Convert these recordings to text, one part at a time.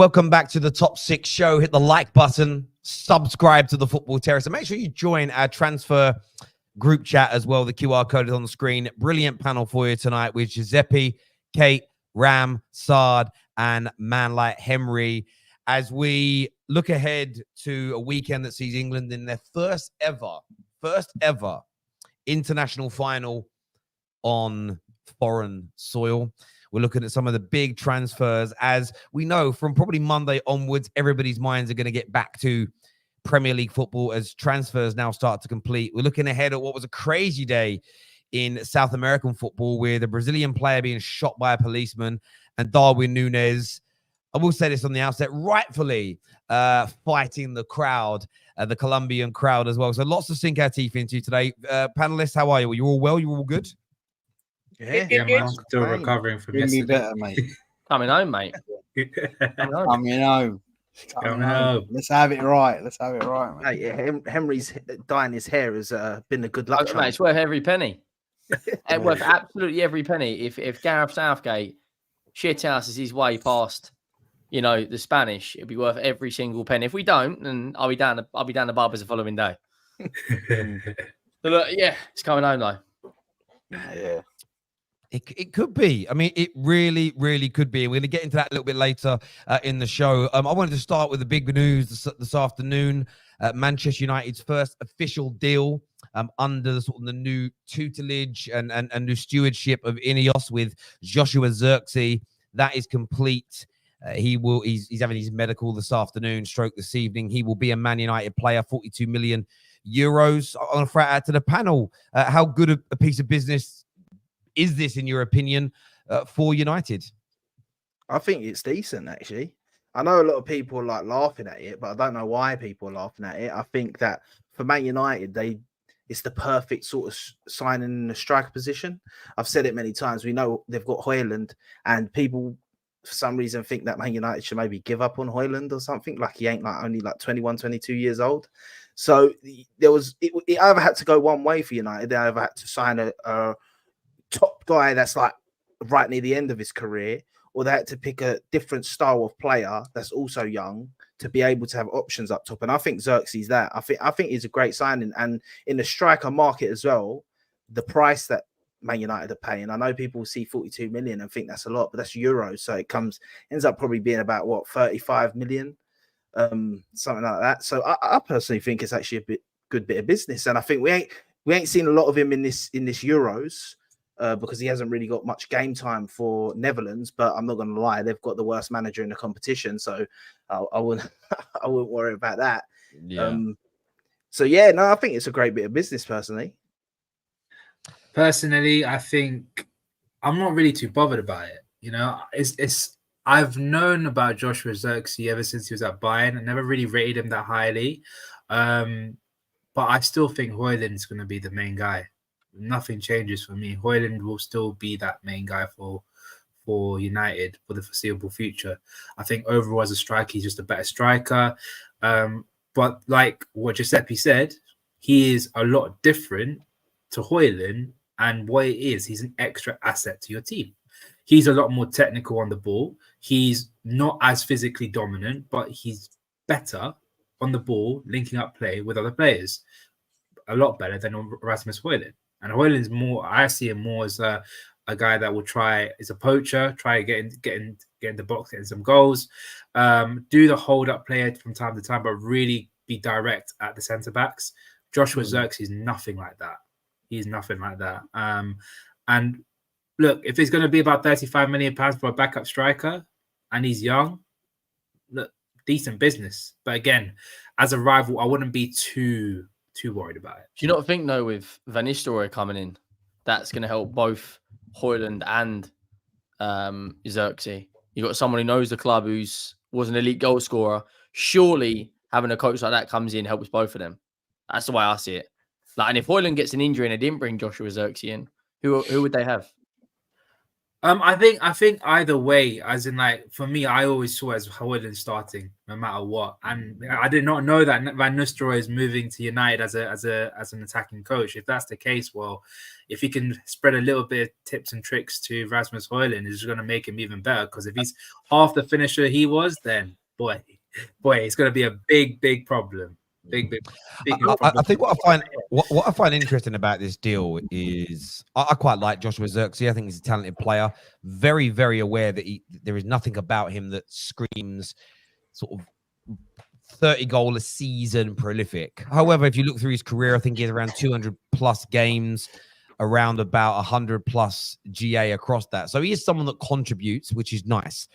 Welcome back to the Top 6 show. Hit the like button, subscribe to the Football Terrace, and make sure you join our transfer group chat as well. The QR code is on the screen. Brilliant panel for you tonight with Giuseppe, Kate, Ram, Sard, and man like Henry, as we look ahead to a weekend that sees England in their first ever international final on foreign soil. We're looking at some of the big transfers. As we know, from probably Monday onwards, everybody's minds are going to get back to Premier League football as transfers now start to complete. We're looking ahead at what was a crazy day in South American football with a Brazilian player being shot by a policeman and Darwin Nunez, I will say this on the outset, rightfully fighting the crowd, the Colombian crowd as well. So lots to sink our teeth into today. Panelists, how are you? Are you all well? You all good? Yeah, man, I'm still recovering from yesterday. Me better, mate. Coming home, mate. Coming home. Let's have it right. Let's have it right, mate. Yeah, Henry's dyeing his hair has been a good luck. Mate, it's worth every penny. It's worth absolutely every penny. If Gareth Southgate shithouses his way past, the Spanish, it'd be worth every single penny. If we don't, then I'll be down the barbers the following day. So look, yeah, it's coming home though. Yeah. It could be. I mean, it really, really could be. We're going to get into that a little bit later in the show. I wanted to start with the big news this afternoon. Manchester United's first official deal under the new tutelage and new stewardship of Ineos with Joshua Zirkzee. That is complete. He's having his medical this afternoon, stroke this evening. He will be a Man United player, 42 million euros. I want to throw it out to the panel. How good a piece of business is this, in your opinion, for United? I think it's decent, actually. I know a lot of people are laughing at it, but I don't know why people are laughing at it. I think that for Man United, it's the perfect sort of signing in the striker position. I've said it many times. We know they've got Højlund, and people for some reason think that Man United should maybe give up on Højlund or something. Like he ain't only 21, 22 years old. So it either had to go one way for United. They either had to sign a top guy that's right near the end of his career, or they had to pick a different style of player that's also young to be able to have options up top. And I think Zirkzee's that. I think he's a great signing. And in the striker market as well, the price that Man United are paying, I know people see 42 million and think that's a lot, but that's euros. So it ends up probably being about 35 million, something like that. So I personally think it's actually a good bit of business. And I think we ain't seen a lot of him in this Euros. Because he hasn't really got much game time for Netherlands, but I'm not going to lie, they've got the worst manager in the competition, so I wouldn't worry about that. Yeah. I think it's a great bit of business. Personally, I think I'm not really too bothered about it. I've known about Joshua Zirkzee ever since he was at Bayern. I never really rated him that highly, but I still think Højlund's going to be the main guy. Nothing changes for me. Højlund will still be that main guy for United for the foreseeable future. I think overall as a striker, he's just a better striker. But like what Giuseppe said, he is a lot different to Højlund, and what it is, he's an extra asset to your team. He's a lot more technical on the ball. He's not as physically dominant, but he's better on the ball, linking up play with other players. A lot better than Rasmus Højlund. And Højlund's more, I see him more as a guy that will is a poacher, try to get in the box, getting some goals, do the hold up play from time to time, but really be direct at the centre backs. Joshua Zirkzee is nothing like that. He's nothing like that. And look, if it's going to be about £35 million for a backup striker, and he's young, look, decent business. But again, as a rival, I wouldn't be too worried about it. Do you not think, though, with Van Nistelrooy coming in, that's going to help both Højlund and Zirkzee? You got someone who knows the club, was an elite goal scorer. Surely having a coach like that comes in, helps both of them. That's the way I see it. And if Højlund gets an injury and they didn't bring Joshua Zirkzee in, who would they have? I think either way, as in like for me, I always saw as Foden starting no matter what, and I did not know that Van Nistelrooy is moving to United as an attacking coach. If that's the case, well, if he can spread a little bit of tips and tricks to Rasmus Højlund, it's going to make him even better. Because if he's half the finisher he was, then boy, it's going to be a big problem. Big problem. I think what I find interesting about this deal is I quite like Joshua Zirkzee. I think he's a talented player. Very, very aware that there is nothing about him that screams sort of 30 goal a season prolific. However, if you look through his career, I think he has around 200 plus games, around about 100 plus GA across that. So he is someone that contributes, which is nice.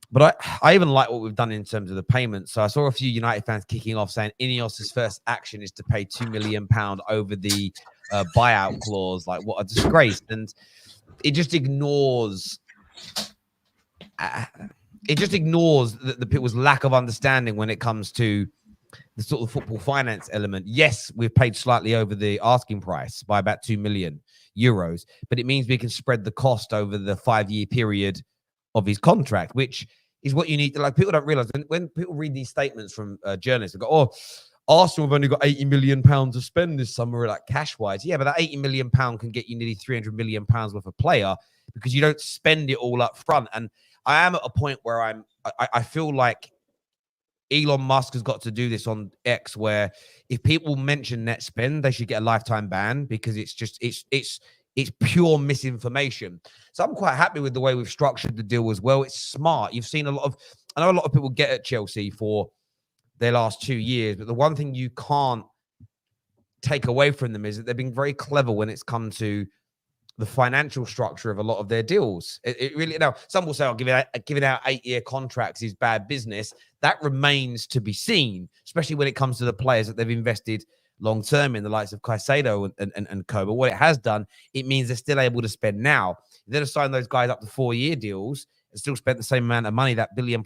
But I even like what we've done in terms of the payments. So I saw a few United fans kicking off saying Ineos's first action is to pay £2 million over the buyout clause. Like, what a disgrace. And it just ignores the people's lack of understanding when it comes to the sort of football finance element. Yes, we've paid slightly over the asking price by about €2 million, but it means we can spread the cost over the 5-year period of his contract, which is what you need to, like, people don't realize when people read these statements from journalists, they go, oh, Arsenal have only got £80 million to spend this summer, like cash wise. Yeah, but that £80 million can get you nearly £300 million worth of player because you don't spend it all up front. And I am at a point where I feel like Elon Musk has got to do this on X, where if people mention net spend, they should get a lifetime ban because it's pure misinformation. So I'm quite happy with the way we've structured the deal as well. It's smart. You've seen I know a lot of people get at Chelsea for their last 2 years, but the one thing you can't take away from them is that they've been very clever when it's come to the financial structure of a lot of their deals. It really, now some will say, oh, giving out 8-year contracts is bad business. That remains to be seen, especially when it comes to the players that they've invested long-term in, the likes of Caicedo and co. But what it has done, it means they're still able to spend now. If they'd have signed those guys up to 4-year deals and still spent the same amount of money, that £1 billion+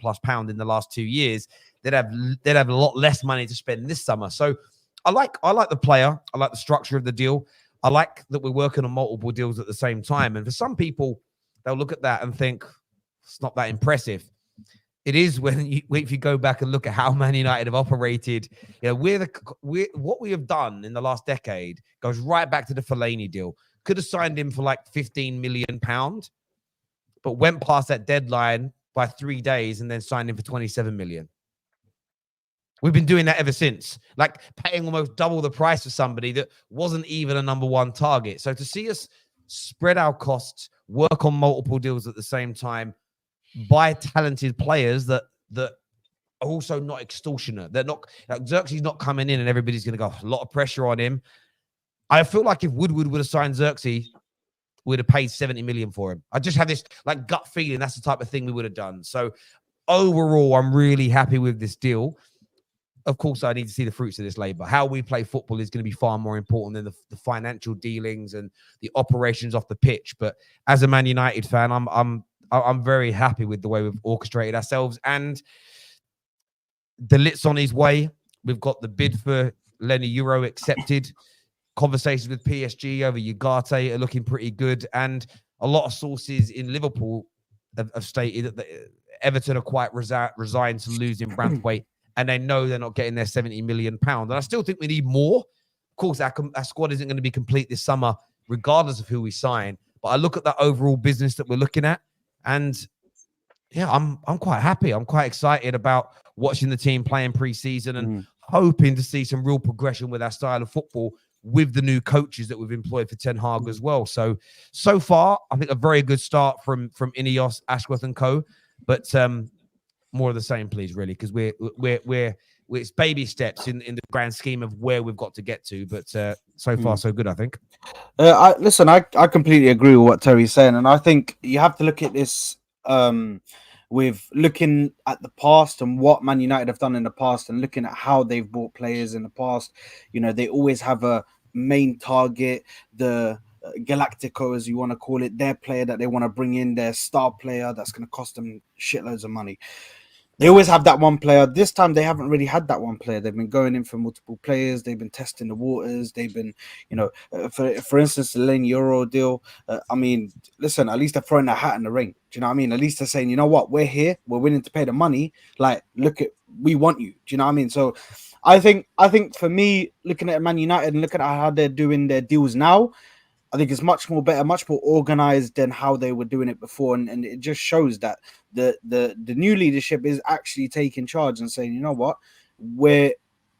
in the last 2 years, they'd have a lot less money to spend this summer. So I like the player. I like the structure of the deal. I like that we're working on multiple deals at the same time. And for some people, they'll look at that and think it's not that impressive. It is if you go back and look at how Man United have operated. You know, what we have done in the last decade goes right back to the Fellaini deal. Could have signed him for like £15 million, but went past that deadline by 3 days and then signed him for 27 million. We've been doing that ever since, like paying almost double the price for somebody that wasn't even a number one target. So to see us spread our costs, work on multiple deals at the same time, buy talented players that are also not extortionate. They're not, like, Zirkzee's not coming in and everybody's going to go, a lot of pressure on him. I feel like if Woodward would have signed Zirkzee, we'd have paid 70 million for him. I just have this like gut feeling that's the type of thing we would have done. So overall, I'm really happy with this deal. Of course, I need to see the fruits of this labor. How we play football is going to be far more important than the financial dealings and the operations off the pitch. But as a Man United fan, I'm very happy with the way we've orchestrated ourselves. And De Ligt's on his way. We've got the bid for Leny Yoro accepted. Conversations with PSG over Ugarte are looking pretty good. And a lot of sources in Liverpool have stated that Everton are quite resigned to losing Branthwaite. And they know they're not getting their £70 million. And I still think we need more. Of course, our squad isn't going to be complete this summer, regardless of who we sign. But I look at the overall business that we're looking at, and yeah, I'm quite happy. I'm quite excited about watching the team playing pre-season and hoping to see some real progression with our style of football with the new coaches that we've employed for Ten Hag as well. So far, I think a very good start from Ineos, Ashworth and co. But more of the same, please, really, because we're it's baby steps in the grand scheme of where we've got to get to. But so far, so good, I think. I completely agree with what Terry's saying, and I think you have to look at this with looking at the past and what Man United have done in the past, and looking at how they've bought players in the past. You know, they always have a main target, the Galactico, as you want to call it, their player that they want to bring in, their star player that's going to cost them shitloads of money. They always have that one player. This time they haven't really had that one player. They've been going in for multiple players. They've been testing the waters. They've been, for instance, the Leny Yoro deal. I mean, listen, at least they're throwing their hat in the ring. Do you know what I mean? At least they're saying, you know what, we're here. We're willing to pay the money. Like, we want you. Do you know what I mean? So I think for me, looking at Man United and looking at how they're doing their deals now, I think it's much more better, much more organized than how they were doing it before. And it just shows that the new leadership is actually taking charge and saying, you know what, we're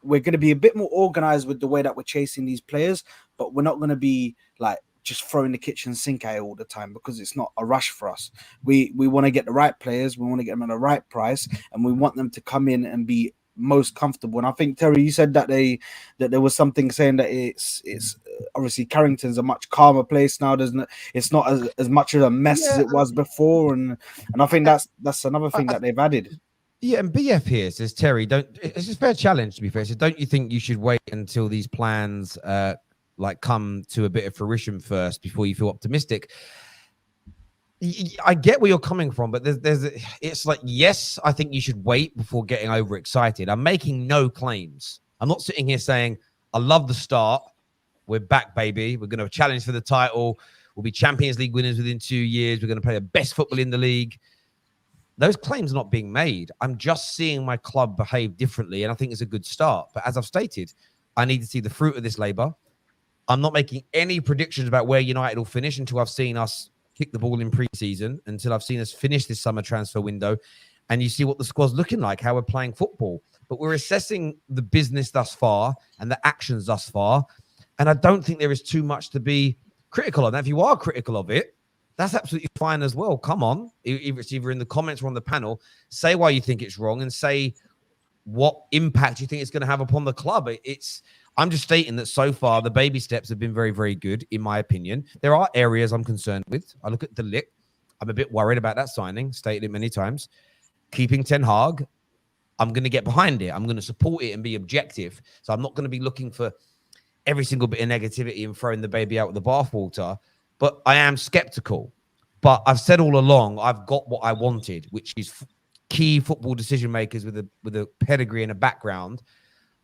going to be a bit more organized with the way that we're chasing these players, but we're not going to be like just throwing the kitchen sink at it all the time, because it's not a rush for us. We want to get the right players. We want to get them at the right price, and we want them to come in and be most comfortable. And I think, Terry, you said that there was something saying that it's obviously Carrington's a much calmer place now. It's not as much of a mess as it was before, and I think that's another thing that they've added. Yeah, and BF here says, Terry, it's a fair challenge, to be fair. So don't you think you should wait until these plans come to a bit of fruition first before you feel optimistic? I get where you're coming from, but it's like, yes, I think you should wait before getting overexcited. I'm making no claims. I'm not sitting here saying, I love the start. We're back, baby. We're going to challenge for the title. We'll be Champions League winners within 2 years. We're going to play the best football in the league. Those claims are not being made. I'm just seeing my club behave differently, and I think it's a good start. But as I've stated, I need to see the fruit of this labor. I'm not making any predictions about where United will finish until I've seen us kick the ball in pre-season, until I've seen us finish this summer transfer window, and you see what the squad's looking like, how we're playing football. But we're assessing the business thus far and the actions thus far, and I don't think there is too much to be critical of. Now, if you are critical of it, that's absolutely fine as well. Come on, it's either in the comments or on the panel, say why you think it's wrong and say what impact you think it's going to have upon the club. I'm just stating that so far the baby steps have been very, very good, in my opinion. There are areas I'm concerned with. I look at De Ligt. I'm a bit worried about that signing, stated it many times. Keeping Ten Hag, I'm going to get behind it. I'm going to support it and be objective. So I'm not going to be looking for every single bit of negativity and throwing the baby out with the bathwater. But I am skeptical. But I've said all along, I've got what I wanted, which is key football decision makers with a pedigree and a background.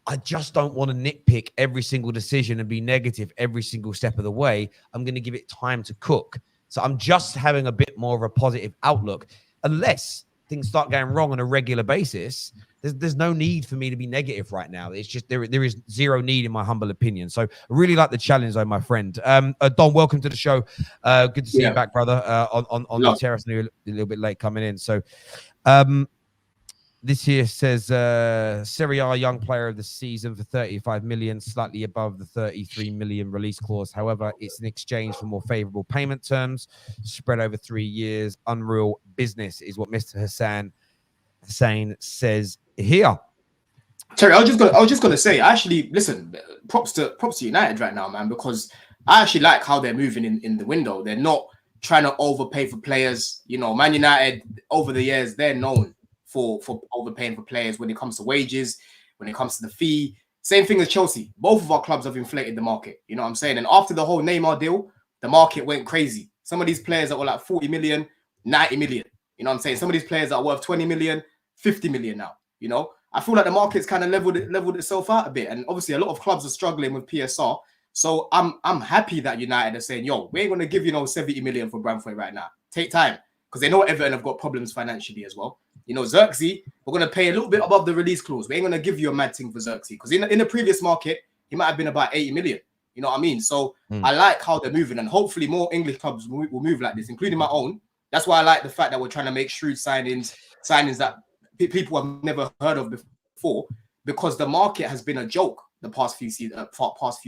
I just don't want to nitpick every single decision and be negative every single step of the way. I'm going to give it time to cook. So I'm just having a bit more of a positive outlook. Unless things start going wrong on a regular basis, there's no need for me to be negative right now. It's just there is zero need, in my humble opinion. So I really like the challenge, though, my friend. Don, welcome to the show. Good to see you back, brother, on the terrace. A little bit late coming in. So this here says Serie A young player of the season for 35 million, slightly above the 33 million release clause. However, it's in exchange for more favorable payment terms spread over 3 years. Unreal business is what Mr. Hussein says here. Terry, I was just gonna say, actually, listen, props to United right now, man, because I actually like how they're moving in the window. They're not trying to overpay for players. You know, Man United over the years, they're known for overpaying for players when it comes to wages, when it comes to the fee. Same thing as Chelsea. Both of our clubs have inflated the market. You know what I'm saying? And after the whole Neymar deal, the market went crazy. Some of these players that were like 40 million, 90 million. You know what I'm saying? Some of these players that are worth 20 million, 50 million now. You know, I feel like the market's kind of leveled itself out a bit. And obviously a lot of clubs are struggling with PSR. So I'm happy that United are saying, yo, we ain't going to give you 70 million for Bramford right now. Take time. Because they know Everton have got problems financially as well. You know, Zirkzee, we're going to pay a little bit above the release clause. We ain't going to give you a mad thing for Zirkzee. Because in the previous market, he might have been about 80 million. You know what I mean? So I like how they're moving. And hopefully more English clubs will move like this, including my own. That's why I like the fact that we're trying to make shrewd signings that people have never heard of before. Because the market has been a joke the past few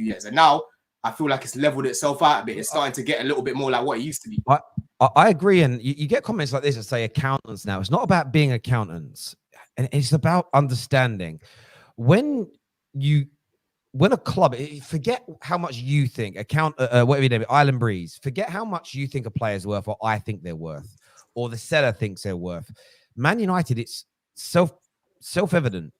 years. And now I feel like it's leveled itself out a bit. It's starting to get a little bit more like what it used to be. I agree. And you get comments like this that say accountants now. It's not about being accountants. And it's about understanding. When a club, forget how much you think, whatever your name is, Island Breeze, forget how much you think a player's worth or I think they're worth or the seller thinks they're worth. Man United, it's self-evident.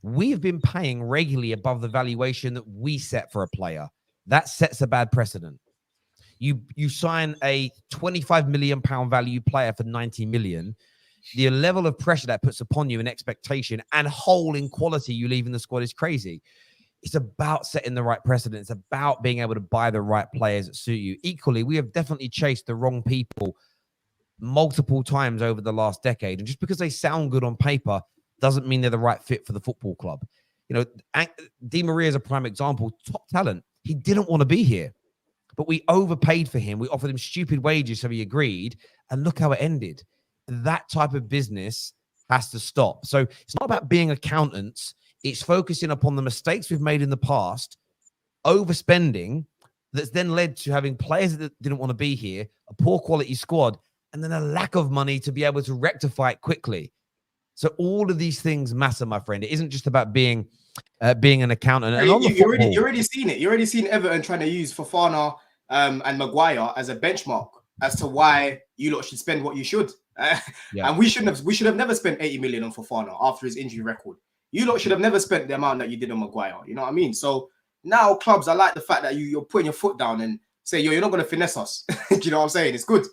We've been paying regularly above the valuation that we set for a player. That sets a bad precedent. You sign a 25 million pound value player for 90 million. the level of pressure that puts upon you and expectation and hole in quality you leave in the squad is crazy. It's about setting the right precedent. It's about being able to buy the right players that suit you. Equally, we have definitely chased the wrong people multiple times over the last decade. And just because they sound good on paper doesn't mean they're the right fit for the football club. You know, Di Maria is a prime example. Top talent. He didn't want to be here, but we overpaid for him. We offered him stupid wages, so he agreed. And look how it ended. That type of business has to stop. So it's not about being accountants. It's focusing upon the mistakes we've made in the past, overspending that's then led to having players that didn't want to be here, a poor quality squad, and then a lack of money to be able to rectify it quickly. So all of these things matter, my friend. It isn't just about being an accountant. And You already seen it. You already seen Everton trying to use Fofana and Maguire as a benchmark as to why you lot should spend what you should. And we should have never spent 80 million on Fofana after his injury record. You lot should have never spent the amount that you did on Maguire. You know what I mean? So now clubs, I like the fact that you're putting your foot down and say, yo, you're not going to finesse us. Do you know what I'm saying? It's good.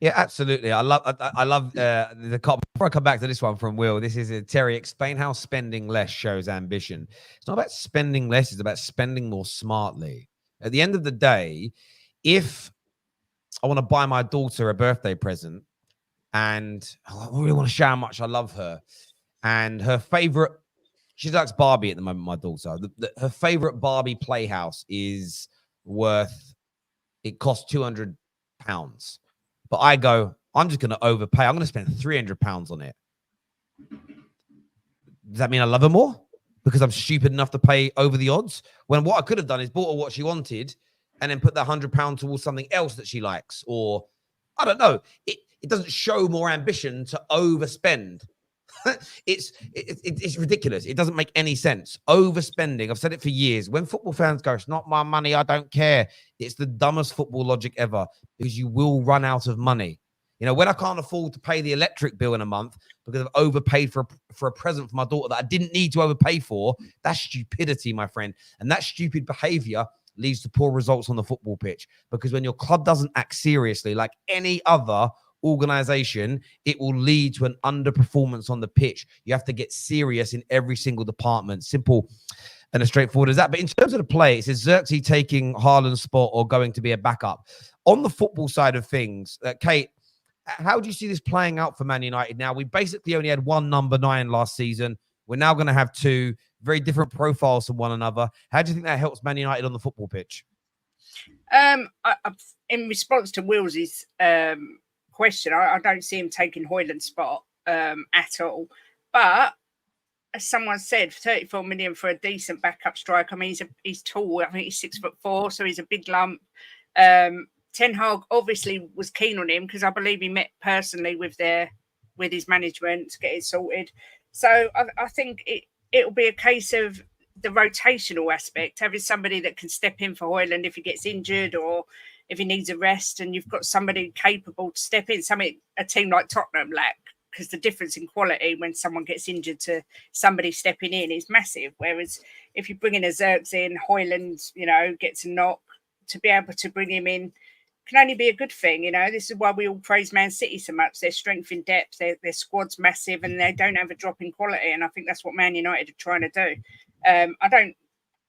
Yeah, absolutely. I love the cop. Before I come back to this one from Will, this is Terry. Explain how spending less shows ambition. It's not about spending less. It's about spending more smartly. At the end of the day, if I want to buy my daughter a birthday present and I really want to show how much I love her, and her favorite, she likes Barbie at the moment, my daughter. Her favorite Barbie playhouse is it costs £200. But I go, I'm just going to overpay. I'm going to spend £300 on it. Does that mean I love her more? Because I'm stupid enough to pay over the odds? When what I could have done is bought her what she wanted and then put that £100 towards something else that she likes. Or, I don't know. It doesn't show more ambition to overspend. It's ridiculous. It doesn't make any sense. Overspending. I've said it for years. When football fans go, it's not my money, I don't care. It's the dumbest football logic ever because you will run out of money. You know, when I can't afford to pay the electric bill in a month because I've overpaid for a present for my daughter that I didn't need to overpay for, that's stupidity, my friend. And that stupid behavior leads to poor results on the football pitch because when your club doesn't act seriously like any other organization, it will lead to an underperformance on the pitch. You have to get serious in every single department. Simple and as straightforward as that. But in terms of the play, it says Zirkzee taking Haaland's spot or going to be a backup. On the football side of things, Kate, how do you see this playing out for Man United now? We basically only had one number 9 last season. We're now going to have 2 very different profiles from one another. How do you think that helps Man United on the football pitch? In response to Wills's question, I don't see him taking Højlund's spot at all. But as someone said, 34 million for a decent backup striker. I mean, he's tall. I think he's 6'4", so he's a big lump. Ten Hag obviously was keen on him because I believe he met personally with his management to get it sorted. So I think it'll be a case of the rotational aspect, having somebody that can step in for Højlund if he gets injured or if he needs a rest, and you've got somebody capable to step in, something a team like Tottenham lack, because the difference in quality when someone gets injured to somebody stepping in is massive. Whereas if you bring in a Zirkzee and Højlund, you know, gets a knock, to be able to bring him in can only be a good thing. You know, this is why we all praise Man City so much. Their strength in depth, their squad's massive, and they don't have a drop in quality. And I think that's what Man United are trying to do. I'm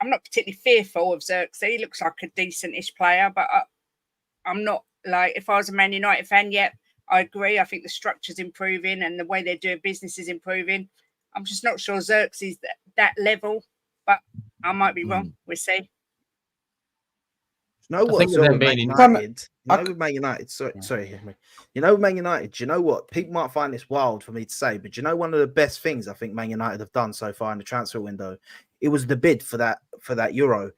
not particularly fearful of Zirkzee. He looks like a decent-ish player, but I'm not like, if I was a Man United fan, I agree. I think the structure's improving and the way they're doing business is improving. I'm just not sure Zirkzee's that level, but I might be wrong. We'll see. You know what? With Man United, sorry. You know, Man United, do you know what? People might find this wild for me to say, but do you know one of the best things I think Man United have done so far in the transfer window? It was the bid for that Euro.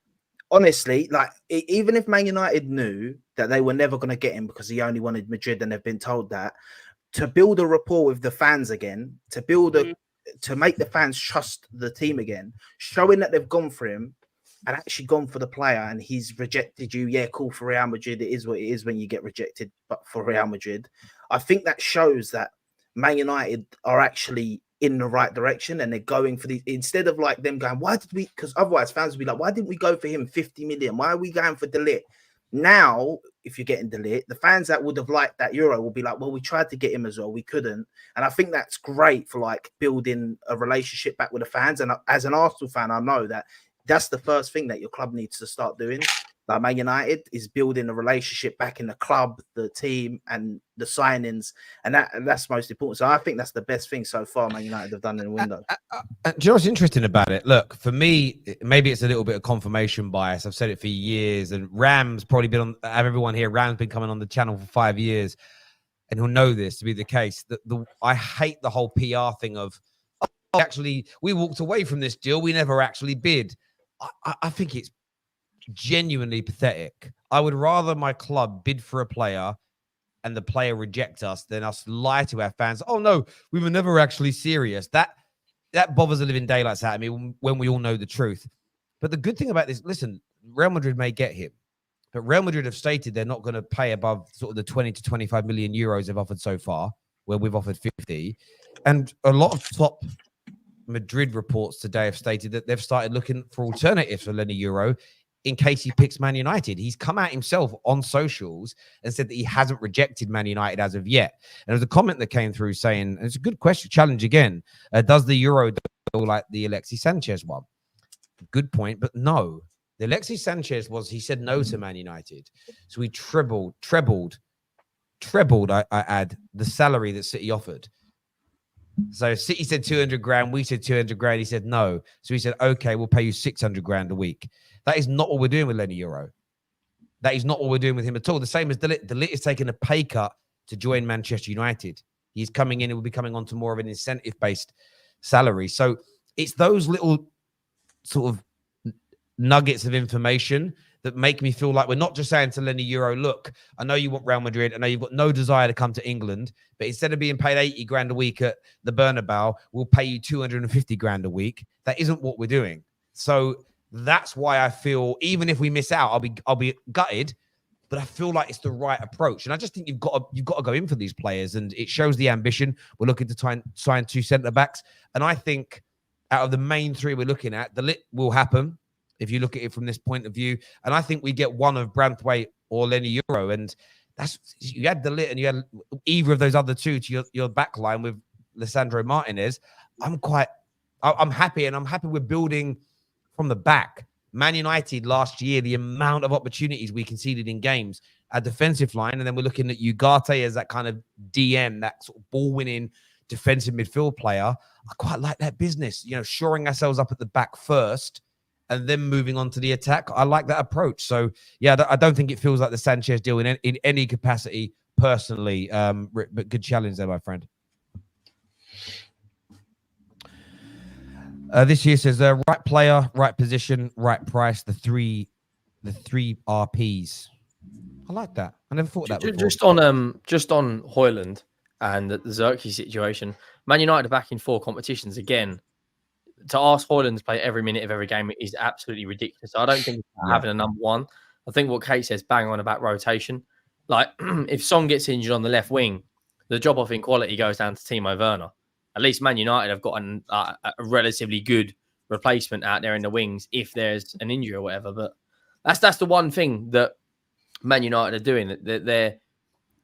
Honestly, like, even if Man United knew that they were never going to get him because he only wanted Madrid and they've been told that, to build a rapport with the fans again, to make the fans trust the team again, showing that they've gone for him and actually gone for the player and he's rejected you. Yeah, cool, for Real Madrid. It is what it is when you get rejected, but for Real Madrid, I think that shows that Man United are actually in the right direction and they're going for these, instead of like them going, why did we, because otherwise fans would be like, why didn't we go for him 50 million? Why are we going for De Ligt? Now if you're getting De Ligt. The fans that would have liked that Euro will be like, well, we tried to get him as well, we couldn't. And I think that's great for like building a relationship back with the fans. And as an Arsenal fan, I know that that's the first thing that your club needs to start doing. Like Man United is building a relationship back in the club, the team, and the signings, and that's most important. So I think that's the best thing so far Man United have done in the window. Do you know what's interesting about it? Look, for me, maybe it's a little bit of confirmation bias. I've said it for years, and Ram's probably been on. I have everyone here. Ram's been coming on the channel for 5 years, and he'll know this to be the case. I hate the whole PR thing of actually we walked away from this deal. We never actually bid. I think it's genuinely pathetic. I would rather my club bid for a player and the player reject us than us lie to our fans. Oh no, we were never actually serious. That bothers the living daylights out of me when we all know the truth. But the good thing about this, listen, Real Madrid may get him, but Real Madrid have stated they're not going to pay above sort of the 20 to 25 million euros they've offered so far, where we've offered 50. And a lot of top Madrid reports today have stated that they've started looking for alternatives for Leny Yoro in case he picks Man United. He's come out himself on socials and said that he hasn't rejected Man United as of yet. And there's a comment that came through saying, and it's a good question, challenge again, does the Euro feel like the Alexis Sanchez one? Good point, but no. The Alexis Sanchez he said no to Man United. So he trebled, I add, the salary that City offered. So City said 200 grand, we said 200 grand, he said no. So he said, okay, we'll pay you 600 grand a week. That is not what we're doing with Leny Yoro. That is not what we're doing with him at all. The same as De Ligt. De Ligt is taking a pay cut to join Manchester United. He's coming in and will be coming on to more of an incentive-based salary. So it's those little sort of nuggets of information that make me feel like we're not just saying to Leny Yoro, look, I know you want Real Madrid. I know you've got no desire to come to England, but instead of being paid 80 grand a week at the Bernabeu, we'll pay you 250 grand a week. That isn't what we're doing. So that's why I feel even if we miss out, I'll be gutted, but I feel like it's the right approach. And I just think you've got to go in for these players, and it shows the ambition. We're looking to try and sign 2 centre backs, and I think out of the main 3 we're looking at, De Ligt will happen if you look at it from this point of view. And I think we get one of Branthwaite or Leny Yoro, and you had De Ligt and you had either of those other 2 to your back line with Lisandro Martinez. I'm happy, and I'm happy we're building from the back. Man United last year, the amount of opportunities we conceded in games, a defensive line, and then we're looking at Ugarte as that kind of DM, that sort of ball-winning defensive midfield player. I quite like that business, shoring ourselves up at the back first and then moving on to the attack. I like that approach. So, yeah, I don't think it feels like the Sanchez deal in any capacity personally, but good challenge there, my friend. This here says right player, right position, right price. The three RPs. I like that. I never thought that before. Just on Højlund and the Zirkzee situation. Man United are back in 4 competitions again. To ask Højlund to play every minute of every game is absolutely ridiculous. I don't think having a number 1. I think what Kate says, bang on about rotation. Like if Son gets injured on the left wing, the job off in quality goes down to Timo Werner. At least Man United have got a relatively good replacement out there in the wings if there's an injury or whatever. But that's the one thing that Man United are doing. They're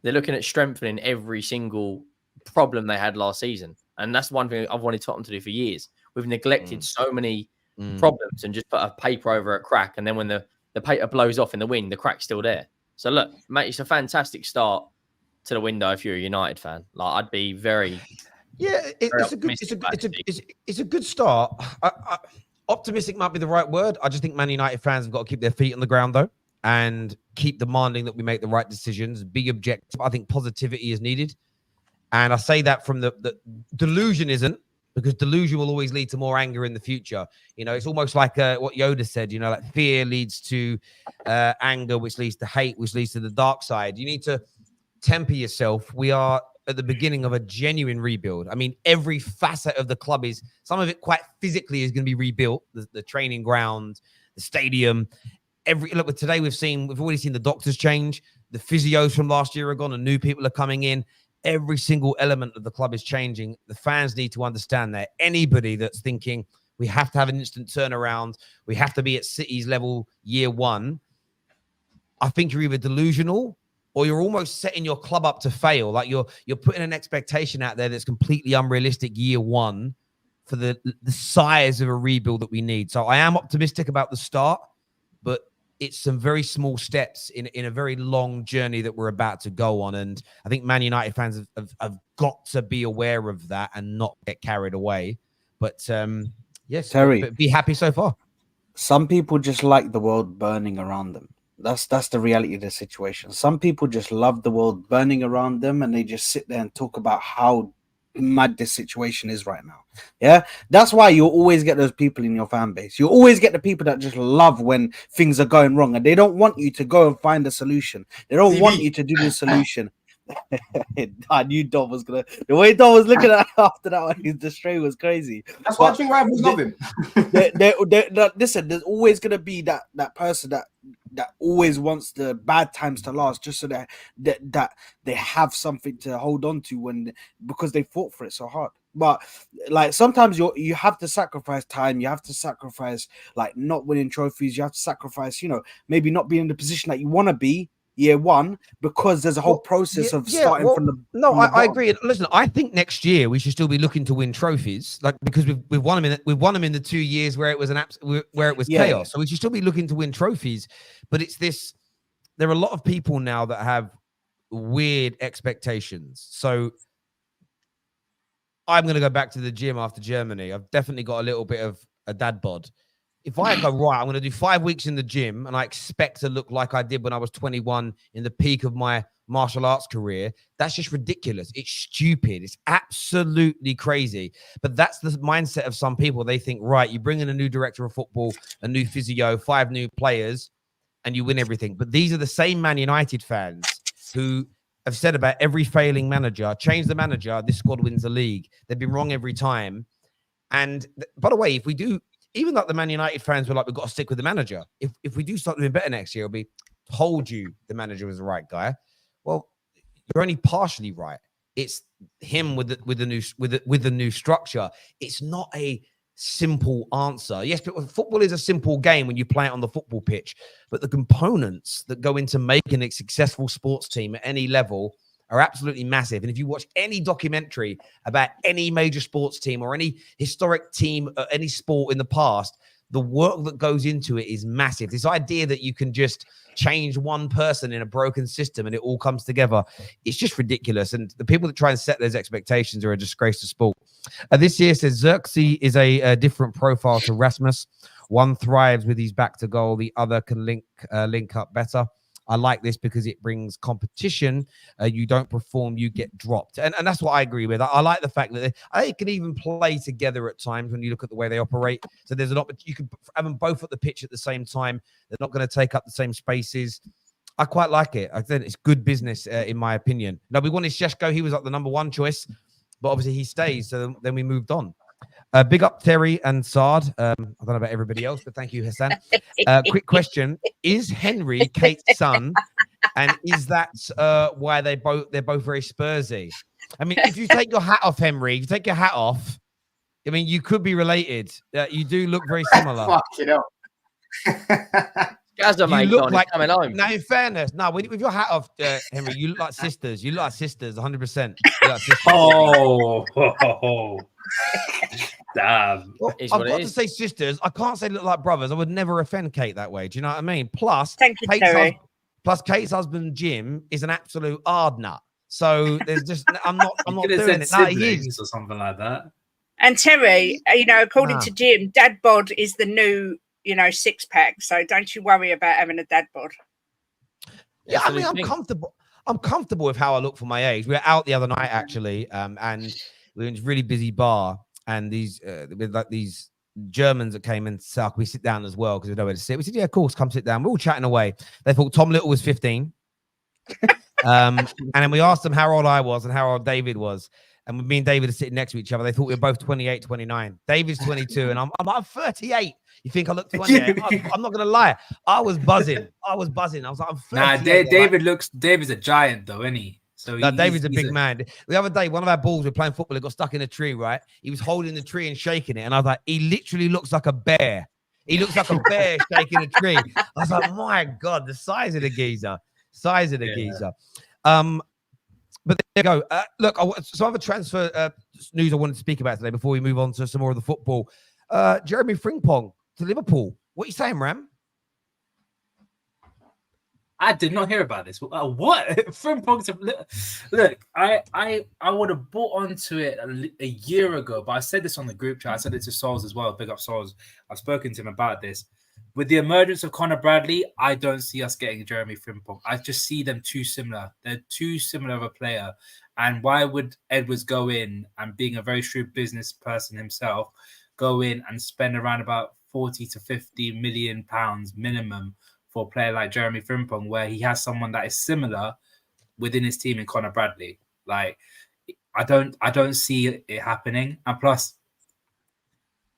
looking at strengthening every single problem they had last season. And that's one thing I've wanted Tottenham to do for years. We've neglected so many problems and just put a paper over a crack. And then when the paper blows off in the wind, the crack's still there. So look, mate, it's a fantastic start to the window if you're a United fan. Like I'd be very... Yeah, it's a good start. Optimistic might be the right word. I just think Man United fans have got to keep their feet on the ground, though, and keep demanding that we make the right decisions, be objective. I think positivity is needed. And I say that from the delusion isn't, because delusion will always lead to more anger in the future. It's almost like what Yoda said, like fear leads to anger, which leads to hate, which leads to the dark side. You need to temper yourself. We are at the beginning of a genuine rebuild. I mean, every facet of the club some of it quite physically is going to be rebuilt. The training ground, the stadium, today we've already seen the doctors change. The physios from last year are gone and new people are coming in. Every single element of the club is changing. The fans need to understand that. Anybody that's thinking we have to have an instant turnaround, we have to be at City's level year 1, I think you're either delusional or you're almost setting your club up to fail. Like you're putting an expectation out there that's completely unrealistic year one for the size of a rebuild that we need. So I am optimistic about the start, but it's some very small steps in a very long journey that we're about to go on. And I think Man United fans have got to be aware of that and not get carried away. But yes, Terry, be happy so far. Some people just like the world burning around them. That's the reality of the situation. Some people just love the world burning around them, and they just sit there and talk about how mad this situation is right now. Yeah, that's why you always get those people in your fan base. You always get the people that just love when things are going wrong, and they don't want you to go and find a solution. They don't want you to do the solution. I knew Dom was gonna. The way Dom was looking at after that one, the stray was crazy. That's why I think rivals love him. Listen, there's always gonna be that person that always wants the bad times to last, just so that they have something to hold on to because they fought for it so hard. But like sometimes you have to sacrifice time, you have to sacrifice like not winning trophies, you have to sacrifice, maybe not being in the position that you want to be year one, because there's a whole process of starting from the I agree. Listen, I think next year we should still be looking to win trophies, like because we've won them in the 2 years where it was chaos. So we should still be looking to win trophies. But it's this. There are a lot of people now that have weird expectations. So I'm going to go back to the gym after Germany. I've definitely got a little bit of a dad bod. If I go, right, I'm going to do 5 weeks in the gym and I expect to look like I did when I was 21 in the peak of my martial arts career, that's just ridiculous. It's stupid. It's absolutely crazy. But that's the mindset of some people. They think, right, you bring in a new director of football, a new physio, 5 new players, and you win everything. But these are the same Man United fans who have said about every failing manager, change the manager, this squad wins the league. They've been wrong every time. And by the way, if we do, even like the Man United fans were like, we've got to stick with the manager. If we do start doing better next year, it'll be told you the manager was the right guy. Well, you're only partially right. It's him with the new structure. It's not a simple answer. Yes, but football is a simple game when you play it on the football pitch. But the components that go into making a successful sports team at any level are absolutely massive. And if you watch any documentary about any major sports team or any historic team, any sport in the past, the work that goes into it is massive. This idea that you can just change one person in a broken system and it all comes together, it's just ridiculous. And the people that try and set those expectations are a disgrace to sport. This year says Zirkzee is a different profile to Rasmus. One thrives with his back to goal. The other can link up better. I like this because it brings competition. You don't perform, you get dropped. And that's what I agree with. I like the fact that they can even play together at times when you look at the way they operate. So there's an opportunity. You can have them both at the pitch at the same time. They're not going to take up the same spaces. I quite like it. I think it's good business, in my opinion. Now, we wanted Sheshko. He was like the number one choice, but obviously he stays. So then we moved on. Big up Terry and Sard. I don't know about everybody else, but thank you, Hassan. Quick question: is Henry Kate's son, and is that why they're both very Spursy? I mean, if you take your hat off, Henry, you take your hat off. I mean, you could be related. You do look very similar. Fuck it up. You look like coming home. Now, in fairness, no, with your hat off, Henry, you look like sisters. You look like sisters, 100%. Like sisters. Oh. Damn. Well, I've got to say sisters. I can't say look like brothers. I would never offend Kate that way. Do you know what I mean? Plus, Kate's husband Jim is an absolute hard nut. So there's just I'm not doing it. No, he is or something like that. And Terry, according to Jim, dad bod is the new 6-pack. So don't you worry about having a dad bod. Yeah, I mean, I'm comfortable. I'm comfortable with how I look for my age. We were out the other night actually, and we were in this really busy bar, and these Germans that came in said, "We sit down as well because we know where to sit." We said, "Yeah, of course, come sit down." We're all chatting away. They thought Tom Little was 15, and then we asked them how old I was and how old David was, and me and David are sitting next to each other. They thought we were both 28, 29. David's 22, and I'm 38. You think I look 28? I'm not gonna lie. I was buzzing. I was like, I'm 38. Nah, David's a giant though, isn't he? So David's a big man. The other day, one of our balls, we were playing football, it got stuck in a tree, right? He was holding the tree and shaking it. And I was like, he literally looks like a bear. He looks like a bear shaking a tree. I was like, my God, the size of the geezer. But there you go. Look, some other transfer news I wanted to speak about today before we move on to some more of the football. Jeremy Frimpong to Liverpool. What are you saying, Ram? I did not hear about this. What? Frimpong to look, I would have bought onto it a year ago, but I said this on the group chat. I said it to Souls as well. Big up Souls. I've spoken to him about this. With the emergence of Conor Bradley, I don't see us getting Jeremy Frimpong. I just see them too similar. They're too similar of a player. And why would Edwards go in and, being a very shrewd business person himself, go in and spend around about 40 to 50 million pounds minimum for a player like Jeremy Frimpong, where he has someone that is similar within his team in Conor Bradley? Like, I don't see it happening. And plus,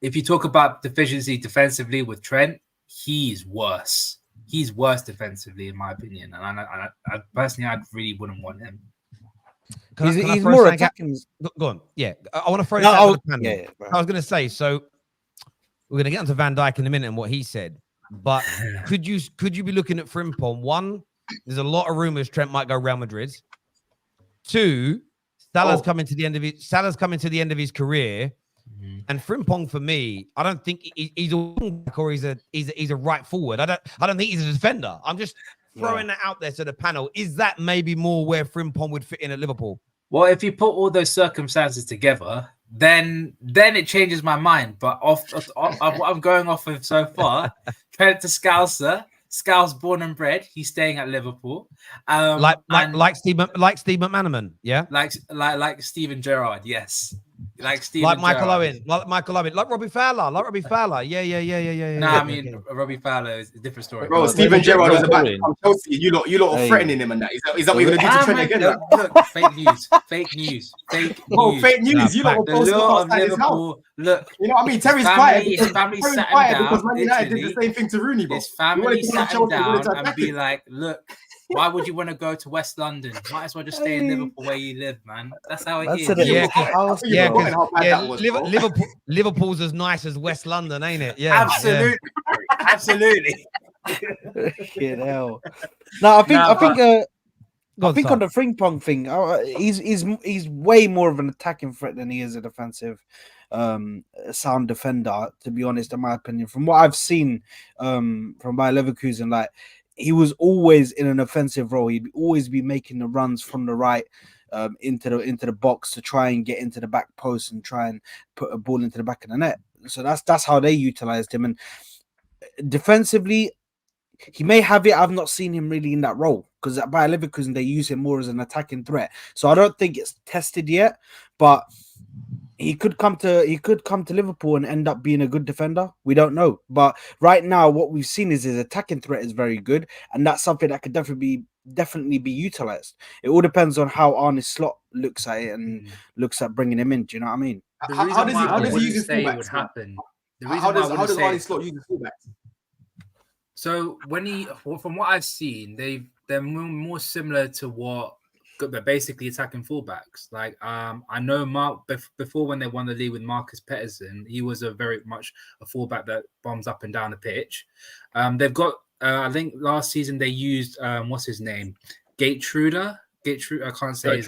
if you talk about deficiency defensively with Trent, he's worse. He's worse defensively, in my opinion. And I personally, I really wouldn't want him. He's more attacking. Go on. Yeah. I want to throw this out to the panel. Yeah, I was going to say, so we're going to get onto Van Dijk in a minute and what he said. But could you be looking at Frimpong? One, there's a lot of rumors Trent might go Real Madrid. Two, Salah's coming to the end of his career. Mm-hmm. And Frimpong, for me, I don't think he's a wingback or he's a right forward. I don't think he's a defender. I'm just throwing that out there to the panel. Is that maybe more where Frimpong would fit in at Liverpool? Well, if you put all those circumstances together, then it changes my mind. But off what I'm going off of so far, Trent to Scouser, Scouse born and bred, he's staying at Liverpool. Like Steve McManaman, yeah, like Steven Gerrard, yes. Like Michael Owen, like Robbie Fowler, yeah. Nah, I mean Robbie Fowler is a different story. Bro, Steven Gerrard is about to come Chelsea. You lot are threatening him and that. Is that what you're gonna do to Trent again? Look, fake news. Oh, fake news. You lot were posting outside his house. Look, you know what I mean? Terry's quiet. His family sat him down because Man United did the same thing to Rooney. Bro. His family sat him down and be like, look, why would you want to go to West London? Might as well just stay in Liverpool where you live, man. That's how it is. Liverpool's as nice as West London, ain't it? Yeah, absolutely, absolutely. Hell. No, I think on the Frimpong thing, he's way more of an attacking threat than he is a defensive sound defender, to be honest, in my opinion. From what I've seen from Bayer Leverkusen, like, he was always in an offensive role. He'd always be making the runs from the right into the box to try and get into the back post and try and put a ball into the back of the net. So that's how they utilized him. And defensively, he may have it. I've not seen him really in that role, because at Bayer Leverkusen they use him more as an attacking threat. So I don't think it's tested yet, but he could come to Liverpool and end up being a good defender. We don't know. But right now, what we've seen is his attacking threat is very good, and that's something that could definitely be utilized. It all depends on how Arne Slot looks at it and looks at bringing him in. Do you know what I mean? How does he use his fullbacks? How does Arne Slot use his fullbacks? So from what I've seen, they're more similar to what they're basically attacking fullbacks. Like I know Mark before, when they won the league with Marcus Pettersson, he was a very much a fullback that bombs up and down the pitch. They've got I think last season they used what's his name, Gertrude. I can't say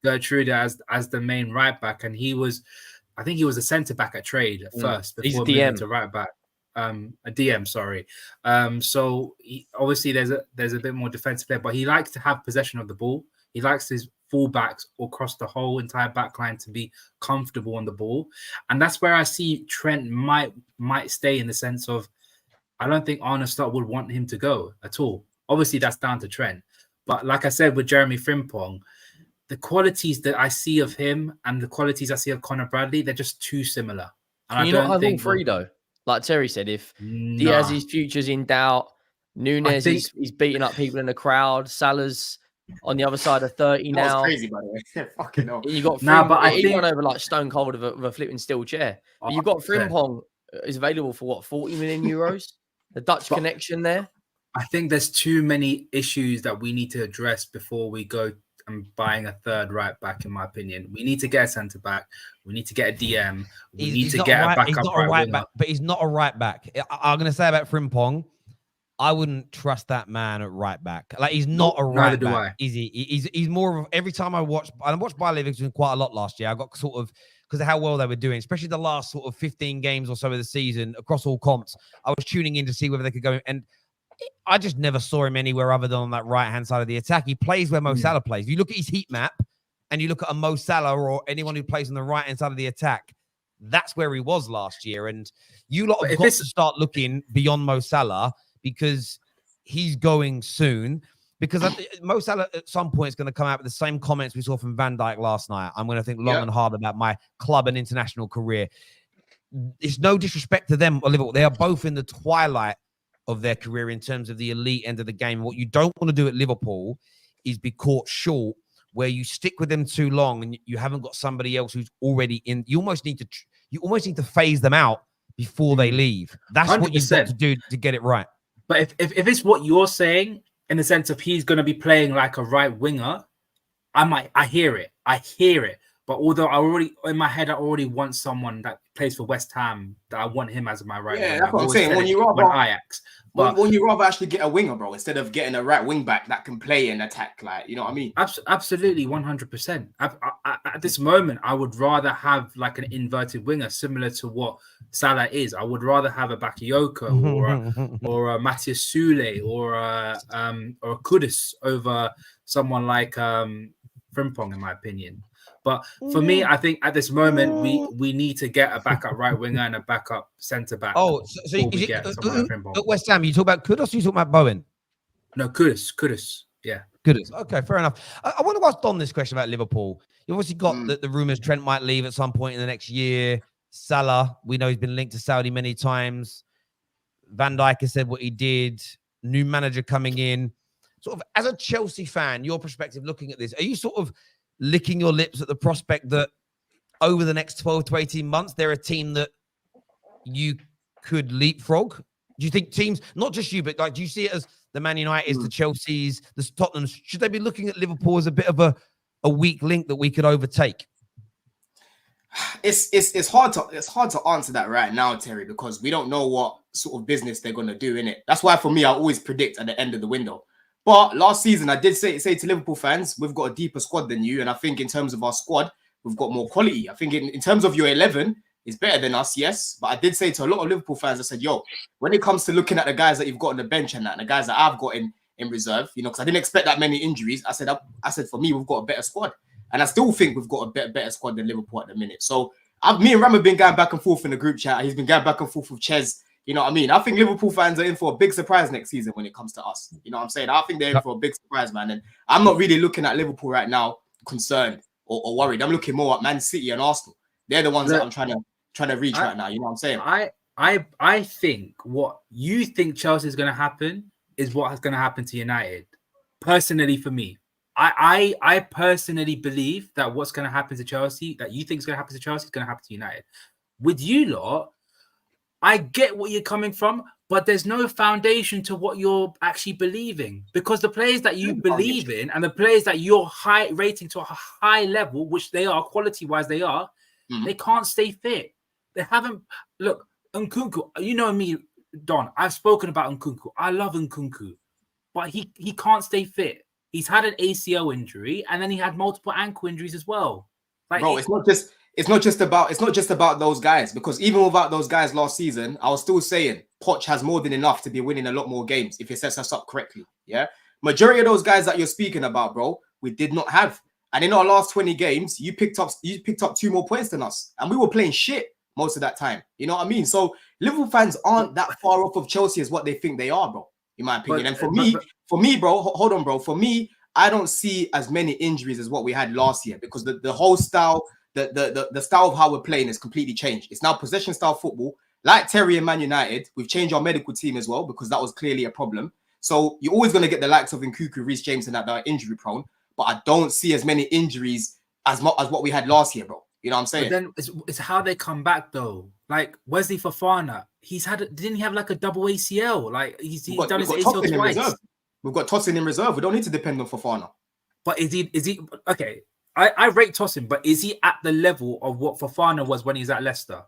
Gertrude as the main right back, and I think he was a centre back at Trade at first before moving to right back. A DM, sorry. So obviously there's a bit more defensive player, but he likes to have possession of the ball. He likes his fullbacks across the whole entire back line to be comfortable on the ball, and that's where I see Trent might stay, in the sense of I don't think Arne Slot would want him to go at all. Obviously that's down to Trent, but like I said with Jeremy Frimpong, the qualities that I see of him and the qualities I see of Conor Bradley, they're just too similar. And you not have all three though. Like Terry said, if Diaz's future's in doubt, Nunez he's beating up people in the crowd. Salah's on the other side of 30 now. That's crazy, by the way. Fucking hell. You got Frimpong, he went over like stone cold with a flipping steel chair. But you've got Frimpong is available for what, 40 million euros? The Dutch connection there. I think there's too many issues that we need to address before we go and buying a third right back. In my opinion, we need to get a centre back. We need to get a DM. We need to not get a He's backup not a right right winger. back, but he's not a right back. I'm going to say about Frimpong, I wouldn't trust that man at right back. Like, he's not a right Neither do back. I. Is he? He's more of, every time I watched Bayer Leverkusen quite a lot last year. I got sort of, because of how well they were doing, especially the last sort of 15 games or so of the season across all comps. I was tuning in to see whether they could go, and I just never saw him anywhere other than on that right-hand side of the attack. He plays where Mo Salah plays. If you look at his heat map and you look at a Mo Salah or anyone who plays on the right-hand side of the attack, that's where he was last year. And you lot have got to start looking beyond Mo Salah, because he's going soon. Because Mo Salah at some point is going to come out with the same comments we saw from Van Dijk last night. I'm going to think long and hard about my club and international career. It's no disrespect to them or Liverpool. They are both in the twilight of their career in terms of the elite end of the game. What you don't want to do at Liverpool is be caught short, where you stick with them too long and you haven't got somebody else who's already in. You almost need to phase them out before they leave. That's 100%. What you've got to do to get it right. But if it's what you're saying, in the sense of he's going to be playing like a right winger, I hear it. But although in my head, I already want someone that plays for West Ham, that I want him as my right winger. Yeah, that's what I'm saying. When you rather actually get a winger, bro, instead of getting a right wing back that can play and attack, like, you know what I mean? Absolutely, 100%. At this moment, I would rather have like an inverted winger, similar to what Salah is. I would rather have a Bakayoko or a Matthias Sule or a Kudus over someone like Frimpong, in my opinion. But for me, I think at this moment we need to get a backup right winger and a backup centre back. Oh, so at West Ham, you talk about Kudus or you talk about Bowen? No, Kudus. Yeah. Kudus. Okay, fair enough. I want to ask Don this question about Liverpool. You obviously got the rumours Trent might leave at some point in the next year. Salah, we know he's been linked to Saudi many times. Van Dijk has said what he did. New manager coming in. Sort of, as a Chelsea fan, your perspective looking at this, are you sort of licking your lips at the prospect that over the next 12 to 18 months, they're a team that you could leapfrog? Do you think teams, not just you, but like, do you see it as the Man Utd, the Chelseas, the Tottenhams? Should they be looking at Liverpool as a bit of a weak link that we could overtake? It's hard to answer that right now, Terry, because we don't know what sort of business they're going to do in it. That's why for me, I always predict at the end of the window. But last season, I did say to Liverpool fans, we've got a deeper squad than you. And I think in terms of our squad, we've got more quality. I think in terms of your 11, it's better than us, yes. But I did say to a lot of Liverpool fans, I said, yo, when it comes to looking at the guys that you've got on the bench and the guys that I've got in reserve, you know, because I didn't expect that many injuries. I said, for me, we've got a better squad. And I still think we've got a better squad than Liverpool at the minute. So me and Ram have been going back and forth in the group chat. He's been going back and forth with Ches. You know what I mean? I think Liverpool fans are in for a big surprise next season when it comes to us. You know what I'm saying? I think they're in for a big surprise, man. And I'm not really looking at Liverpool right now concerned or worried. I'm looking more at Man City and Arsenal. They're the ones that I'm trying to reach right now. You know what I'm saying? I think what you think Chelsea is going to happen is what is going to happen to United. Personally, for me, I personally believe that what's going to happen to Chelsea, that you think is going to happen to Chelsea, is going to happen to United. With you lot, I get what you're coming from, but there's no foundation to what you're actually believing, because the players that you believe in and the players that you're rating to a high level, which they are quality-wise, they can't stay fit. They haven't. Look, Nkunku, you know me, Don. I've spoken about Nkunku. I love Nkunku, but he can't stay fit. He's had an ACL injury, and then he had multiple ankle injuries as well. Like, bro, it's not just about those guys, because even without those guys last season, I was still saying Poch has more than enough to be winning a lot more games if he sets us up correctly. Yeah, majority of those guys that you're speaking about, bro, we did not have. And in our last 20 games, you picked up 2 more points than us, and we were playing shit most of that time. You know what I mean? So Liverpool fans aren't that far off of Chelsea as what they think they are, bro. In my opinion, and for me, bro, hold on, bro. For me, I don't see as many injuries as what we had last year, because the whole style. The style of how we're playing has completely changed. It's now possession style football. Like Terry and Man United, we've changed our medical team as well, because that was clearly a problem. So you're always going to get the likes of Nkunku, Reece James, and that are injury prone. But I don't see as many injuries as what we had last year, bro. You know what I'm saying? But then it's how they come back, though. Like Wesley Fofana, didn't he have like a double ACL? Like he's done his ACL twice. We've got Tosin in reserve. We don't need to depend on Fofana. But is he okay? I rate Tosin, but is he at the level of what Fofana was when he's at Leicester?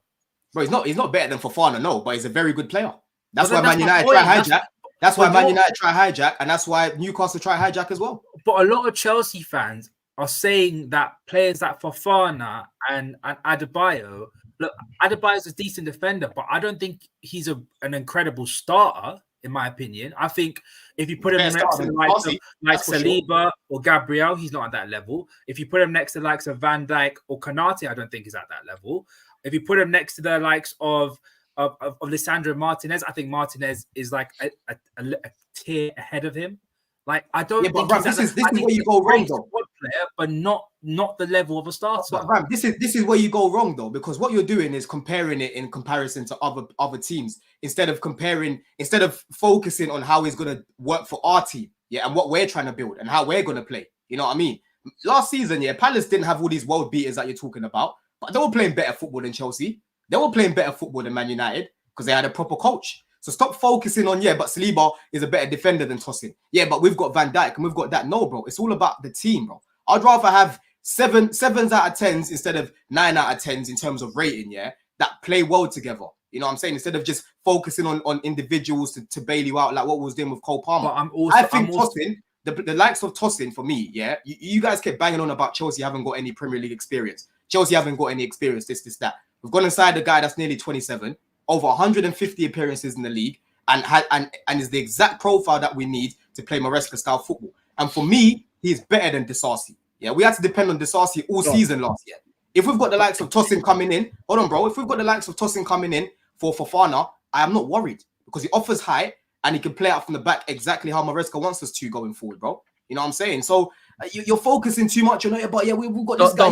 Bro, he's not better than Fofana, no, but he's a very good player. That's But why then Man that's United my try point. hijack. That's why but Man you're- United try hijack, and that's why Newcastle try hijack as well. But a lot of Chelsea fans are saying that players like Fofana and Adebayo, look, Adebayo's a decent defender, but I don't think he's an incredible starter, in my opinion. I think if you put him Better next starter to the than likes of Chelsea, like that's for sure. Saliba or Gabriel, he's not at that level. If you put him next to the likes of Van Dijk or Konate, I don't think he's at that level. If you put him next to the likes of Lisandro Martinez, I think Martinez is like a tier ahead of him. Like I don't Yeah, but think Ram, he's this at is I think where you he's go a great wrong, though. squad player, but not the level of a starter. But Ram, this is where you go wrong though, because what you're doing is comparing it in comparison to other teams instead of focusing on how it's gonna work for our team, yeah, and what we're trying to build and how we're gonna play. You know what I mean? Last season, yeah, Palace didn't have all these world beaters that you're talking about, but they were playing better football than Chelsea. They were playing better football than Man United because they had a proper coach. So stop focusing on, but Saliba is a better defender than Tosin. Yeah, but we've got Van Dijk and we've got that. No, bro. It's all about the team, bro. I'd rather have sevens out of 10s instead of 9 out of 10s in terms of rating, that play well together. You know what I'm saying? Instead of just focusing on individuals to bail you out like what we was doing with Cole Palmer. But I think Tosin, the likes of Tosin for me, you guys kept banging on about Chelsea haven't got any Premier League experience. Chelsea haven't got any experience, this, that. We've gone inside a guy that's nearly 27, over 150 appearances in the league, and is the exact profile that we need to play Maresca style football. And for me, he's better than Disasi. Yeah, we had to depend on Disasi all season last year. If we've got the likes of Tosin coming in, hold on, bro. If we've got the likes of Tosin coming in for Fofana, I am not worried because he offers height and he can play out from the back exactly how Maresca wants us to going forward, bro. You know what I'm saying? So you're focusing too much on it, but we've got this guy.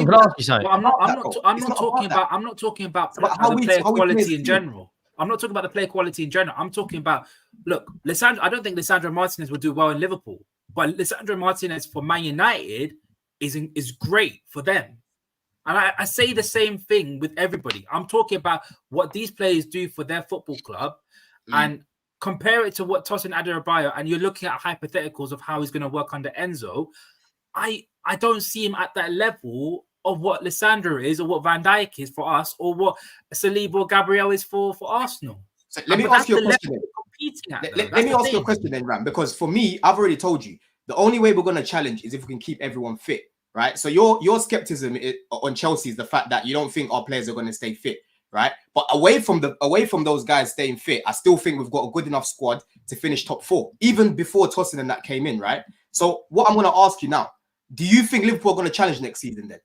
I'm not talking about the player quality in general. I'm not talking about the player quality in general. I'm talking about, look, I don't think Lisandro Martinez will do well in Liverpool, but Lisandro Martinez for Man United is great for them. And I say the same thing with everybody. I'm talking about what these players do for their football club and compare it to what Tosin Adebayo, and you're looking at hypotheticals of how he's going to work under Enzo. I don't see him at that level of what Lisandro is or what Van Dijk is for us or what Saliba or Gabriel is for Arsenal. So let me ask you a question. Let me ask you a question then, Ram, because for me, I've already told you, the only way we're going to challenge is if we can keep everyone fit, right? So your skepticism on Chelsea is the fact that you don't think our players are going to stay fit, right? But away from those guys staying fit, I still think we've got a good enough squad to finish top 4, even before Tosin and that came in, right? So what I'm going to ask you now, do you think Liverpool are going to challenge next season then?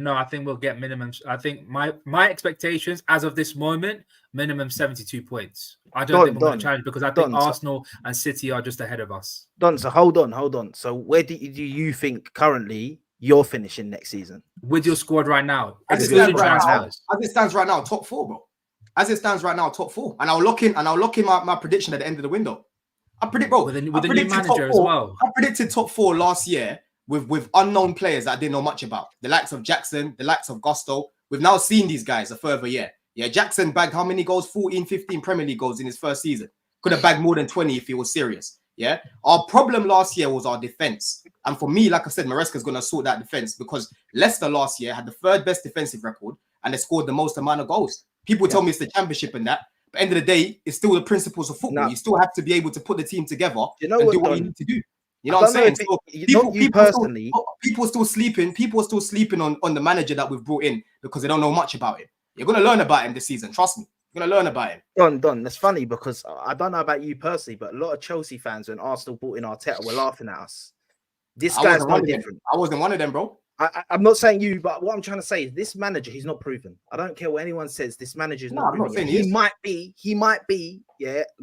No, I think we'll get minimum. I think my expectations as of this moment, minimum 72 points. I don't think we're going to challenge because I think Arsenal and City are just ahead of us. So hold on. So where do you think currently you're finishing next season? With your squad right now? As it stands right now, top 4, bro. As it stands right now, top 4. And I'll lock in my prediction at the end of the window. I predict, bro. With a new manager as well. I predicted top 4 last year with unknown players that I didn't know much about. The likes of Jackson, the likes of Gusto. We've now seen these guys a further year. Yeah, Jackson bagged how many goals? 14, 15 Premier League goals in his first season. Could have bagged more than 20 if he was serious. Yeah. Our problem last year was our defense. And for me, like I said, Maresca's going to sort that defense because Leicester last year had the 3rd best defensive record and they scored the most amount of goals. People tell me it's the championship and that. But at the end of the day, it's still the principles of football. You still have to be able to put the team together and do what you need to do. You know what I'm saying? So people are still sleeping on the manager that we've brought in because they don't know much about him. You're going to learn about him this season. Trust me. You're going to learn about him. Don, that's funny because I don't know about you personally, but a lot of Chelsea fans, when Arsenal brought in Arteta, were laughing at us. This guy's no different. I wasn't one of them, bro. I'm not saying you, but what I'm trying to say is this manager, he's not proven. I don't care what anyone says. This manager is not proven. He might be,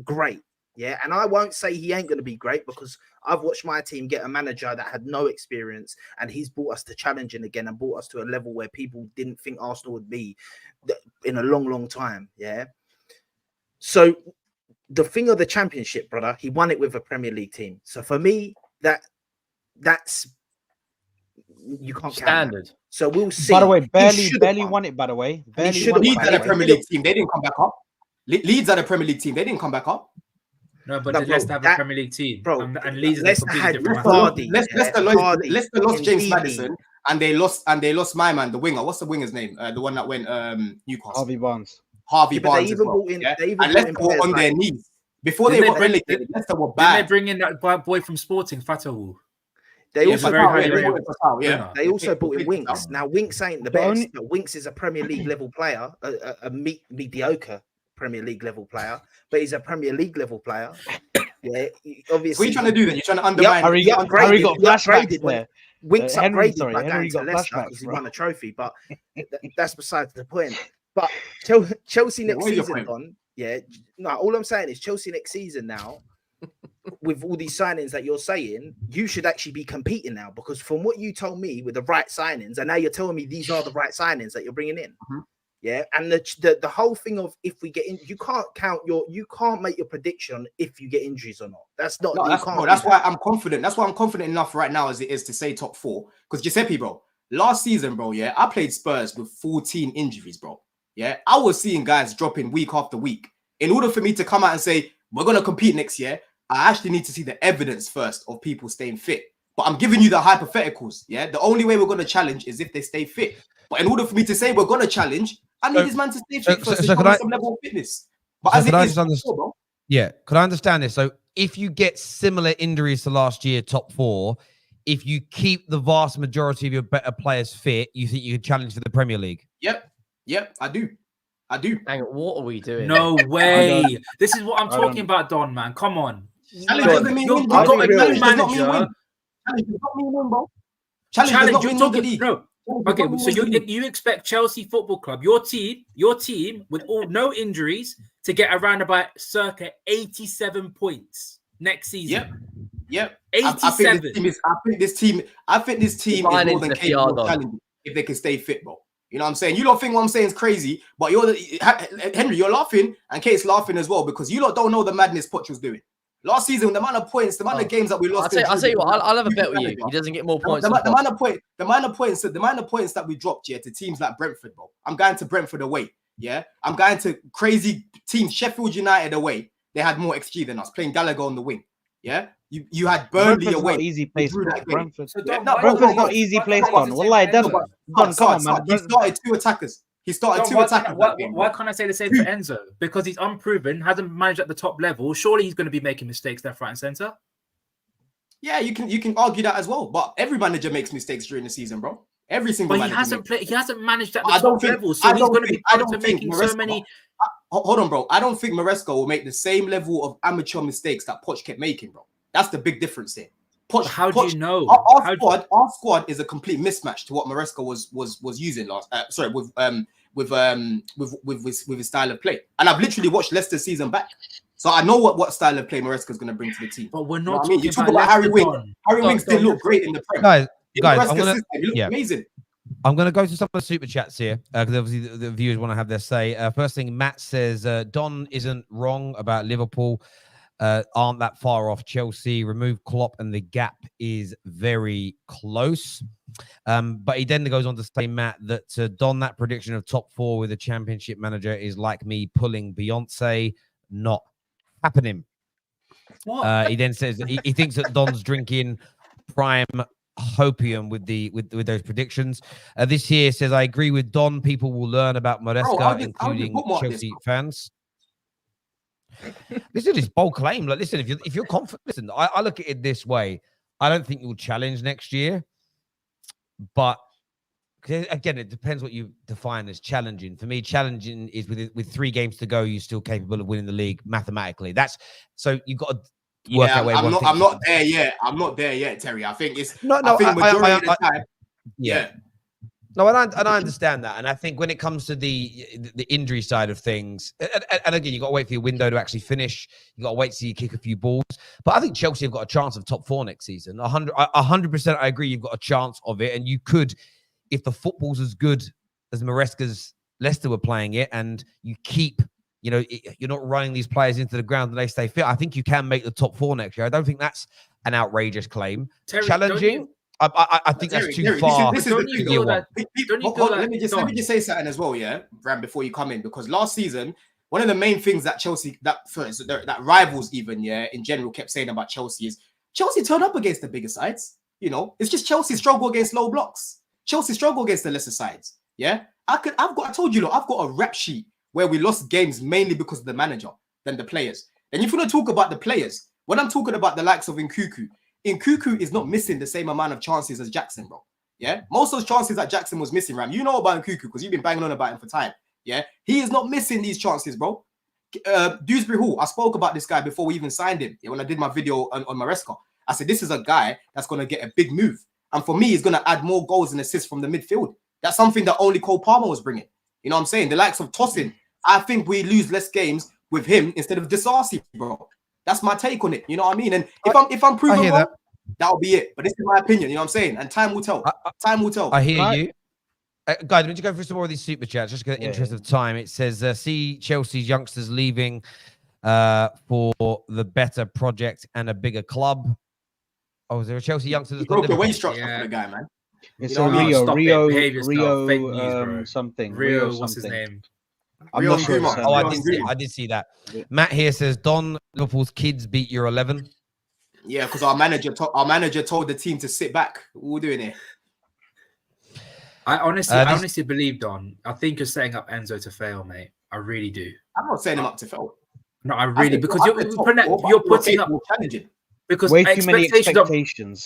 great. Yeah, and I won't say he ain't going to be great because I've watched my team get a manager that had no experience and he's brought us to challenging again and brought us to a level where people didn't think Arsenal would be in a long, long time. Yeah. So the thing of the championship, brother, he won it with a Premier League team. So for me, that's you can't standard. So we'll see. By the way, barely won it. By the way, Leeds had a Premier League team. They didn't come back up. Leeds had a Premier League team. They didn't come back up. No, but No, did bro, Leicester have a That- Premier League team? bro, And Leeds is a Leicester completely had different Leicester, matter. Hardy, Leicester lost James Ndidi. Maddison, and they lost my man, the winger. What's the winger's name? The one that went Newcastle. Harvey Barnes. Harvey Yeah, but they Barnes as even well. brought in- Yeah? they even And brought Leicester in were players on their like- knees. Before they Didn't got they bring- relegated, Leicester were Didn't they bad. bring in that boy from Sporting, Fatawu? They Yeah, also very brought highly in- rated. Yeah. They also brought in They- Winks. Now Winks ain't the The best, only- but Winks is a Premier League level player, a mediocre Premier League level player, but he's a Premier League level player. Yeah, obviously. What are you trying to do then? You're trying to undermine. Harry he got upgraded flashbacks when there. Winks Henry, upgraded sorry, by Henry going to got Leicester flashbacks, because he bro. won a trophy, but that's besides the point. But Chelsea next what is your season, point? Don. Yeah, no. All I'm saying is Chelsea next season now. With all these signings that you're saying, you should actually be competing now, because from what you told me with the right signings, and now you're telling me these are the right signings that you're bringing in. Mhm. Yeah, and the whole thing of if we get in, you can't make your prediction if you get injuries or not. That's not. No, you that's, can't bro, do that's that. why I'm confident. That's why I'm confident enough right now as it is to say top 4. Because Giuseppe, bro, last season, bro, yeah, I played Spurs with 14 injuries, bro. Yeah, I was seeing guys dropping week after week. In order for me to come out and say we're gonna compete next year, I actually need to see the evidence first of people staying fit. But I'm giving you the hypotheticals. Yeah, the only way we're gonna challenge is if they stay fit. But in order for me to say we're gonna challenge, I need this man to stay fit first. so to could I- some level of fitness. But so as could it I is, just understand? bro, Yeah, could I understand this? So if you get similar injuries to last year, top 4, if you keep the vast majority of your better players fit, you think you can challenge for the Premier League? Yep, I do. Hang on, what are we doing? No way. This is what I'm I talking don't- about, Don, man. Come on. Challenge doesn't mean win, You've bro. got a real. new Challenge does not mean manager. win. Challenge does not mean win, bro. Challenge does Challenge. not You're mean win the talking. league. No. Challenge does Okay, not mean so win the league. you expect Chelsea Football Club, your team with no injuries, to get around about circa 87 points next season. Yep. 87. I think this team is Buying more into than the capable PR, of Don. challenging if they can stay fit, bro. You know what I'm saying? You don't think what I'm saying is crazy, but Henry, you're laughing, and Kate's laughing as well, because you lot don't know the madness Poch was doing. Last season, the amount of points, the amount of games that we lost. I'll tell you what, I'll have a bet with you. He doesn't get more points. The than Poch. amount of points that we dropped here to teams like Brentford, bro. I'm going to Brentford away. Yeah, I'm going to crazy teams. Sheffield United away. They had more XG than us, playing Gallagher on the wing. Yeah, you had Burnley Brentford's away. not easy place. drew that game. Brentford. So Yeah, Don, no, why- Brentford's why- not easy why- place, why- Don. Wallahi, Enzo, Don, come on, man. He started 2 attackers. He started Don, 2 why attackers. can't- why- that game, why bro. can't I say the same for Enzo? Because he's unproven, hasn't managed at the top level. Surely he's going to be making mistakes left, right, and center. Yeah, you can argue that as well. But every manager makes mistakes during the season, bro. Every single But he manager. hasn't played. He hasn't managed at the I don't top think- level, so I he's don't going to be think- I prone to don't think making so Maresca- many. Hold on, bro. I don't think Maresca will make the same level of amateur mistakes that Poch kept making, bro. That's the big difference there. Poch, But how do you know? Our squad is a complete mismatch to what Maresca was using last. With his style of play. And I've literally watched Leicester's season back, so I know what style of play Maresca is going to bring to the team. But we're You know not what I mean? talking You talk about Leicester, Harry Winks. Don. Harry Don, Winks didn't Don, look great in the Prem. Guys, In I'm Maresca's gonna system, he looked amazing. I'm going to go to some of the super chats here because obviously the viewers want to have their say. First thing, Matt says, Don isn't wrong about Liverpool. Aren't that far off Chelsea. Remove Klopp and the gap is very close. But he then goes on to say, Matt, that Don, that prediction of top 4 with a championship manager is like me pulling Beyonce. Not happening. What? He then says that he thinks that Don's drinking prime hopium with those predictions. This year says, I agree with Don. People will learn about Maresca, How did including bookmark this, Chelsea bro? fans. Listen to this bold claim. Like, listen, if you're confident, listen, I look at it this way. I don't think you'll challenge next year, but again, it depends what you define as challenging. For me, challenging is with 3 games to go, you're still capable of winning the league mathematically. That's so you've got to work out where I'm not there yet. I'm not there yet, Terry. I think it's No, I think majority of the time. yeah. No, and I understand that, and I think when it comes to the injury side of things, and again, you got to wait for your window to actually finish. You got to wait till you kick a few balls. But I think Chelsea have got a chance of top 4 next season. 100%, I agree. You've got a chance of it, and you could, if the football's as good as Maresca's Leicester were playing it, and you keep, you're not running these players into the ground and they stay fit. I think you can make the top 4 next year. I don't think that's an outrageous claim. Terry, Challenging. I think that's too far. This is Don't the you thing. feel Hold that? on. Don't you Hold feel on, that? let me just say something as well, yeah, Ram, before you come in, because last season one of the main things that Chelsea, that rivals even, in general kept saying about Chelsea is Chelsea turn up against the bigger sides. You know, it's just Chelsea struggle against low blocks. Chelsea struggle against the lesser sides. Yeah, I told you, look, I've got a rap sheet where we lost games mainly because of the manager than the players. And if you want to talk about the players, when I'm talking about the likes of Nkunku is not missing the same amount of chances as Jackson, bro. Yeah, most of those chances that Jackson was missing, Ram. You know about Nkunku because you've been banging on about him for time. Yeah, he is not missing these chances, bro. Dewsbury Hall, I spoke about this guy before we even signed him. Yeah, when I did my video on Maresca, I said this is a guy that's going to get a big move. And for me, he's going to add more goals and assists from the midfield. That's something that only Cole Palmer was bringing. You know what I'm saying? The likes of Tosin, I think we lose less games with him instead of Disasi, bro. That's my take on it. You know what I mean? And if I'm proven wrong, that'll be it. But this is my opinion. You know what I'm saying? And time will tell. Time will tell. I hear you. Guys, we need to go through some more of these super chats just in the interest of time. It says, see Chelsea's youngsters leaving for the better project and a bigger club. Oh, is there a Chelsea youngster that's broke the wage structure for the guy, man? It's You know a what I mean? Rio something. Rio, what's his name? I'm not sure. Gruma. Oh, I did see that. Matt here says, Don, Liverpool's kids beat your 11. Yeah, because our manager told the team to sit back. What we're doing here. I honestly believe, Don. I think you're setting up Enzo to fail, mate. I really do. I'm not setting him up to fail. No, I really because you're putting up challenging. Because way too many expectations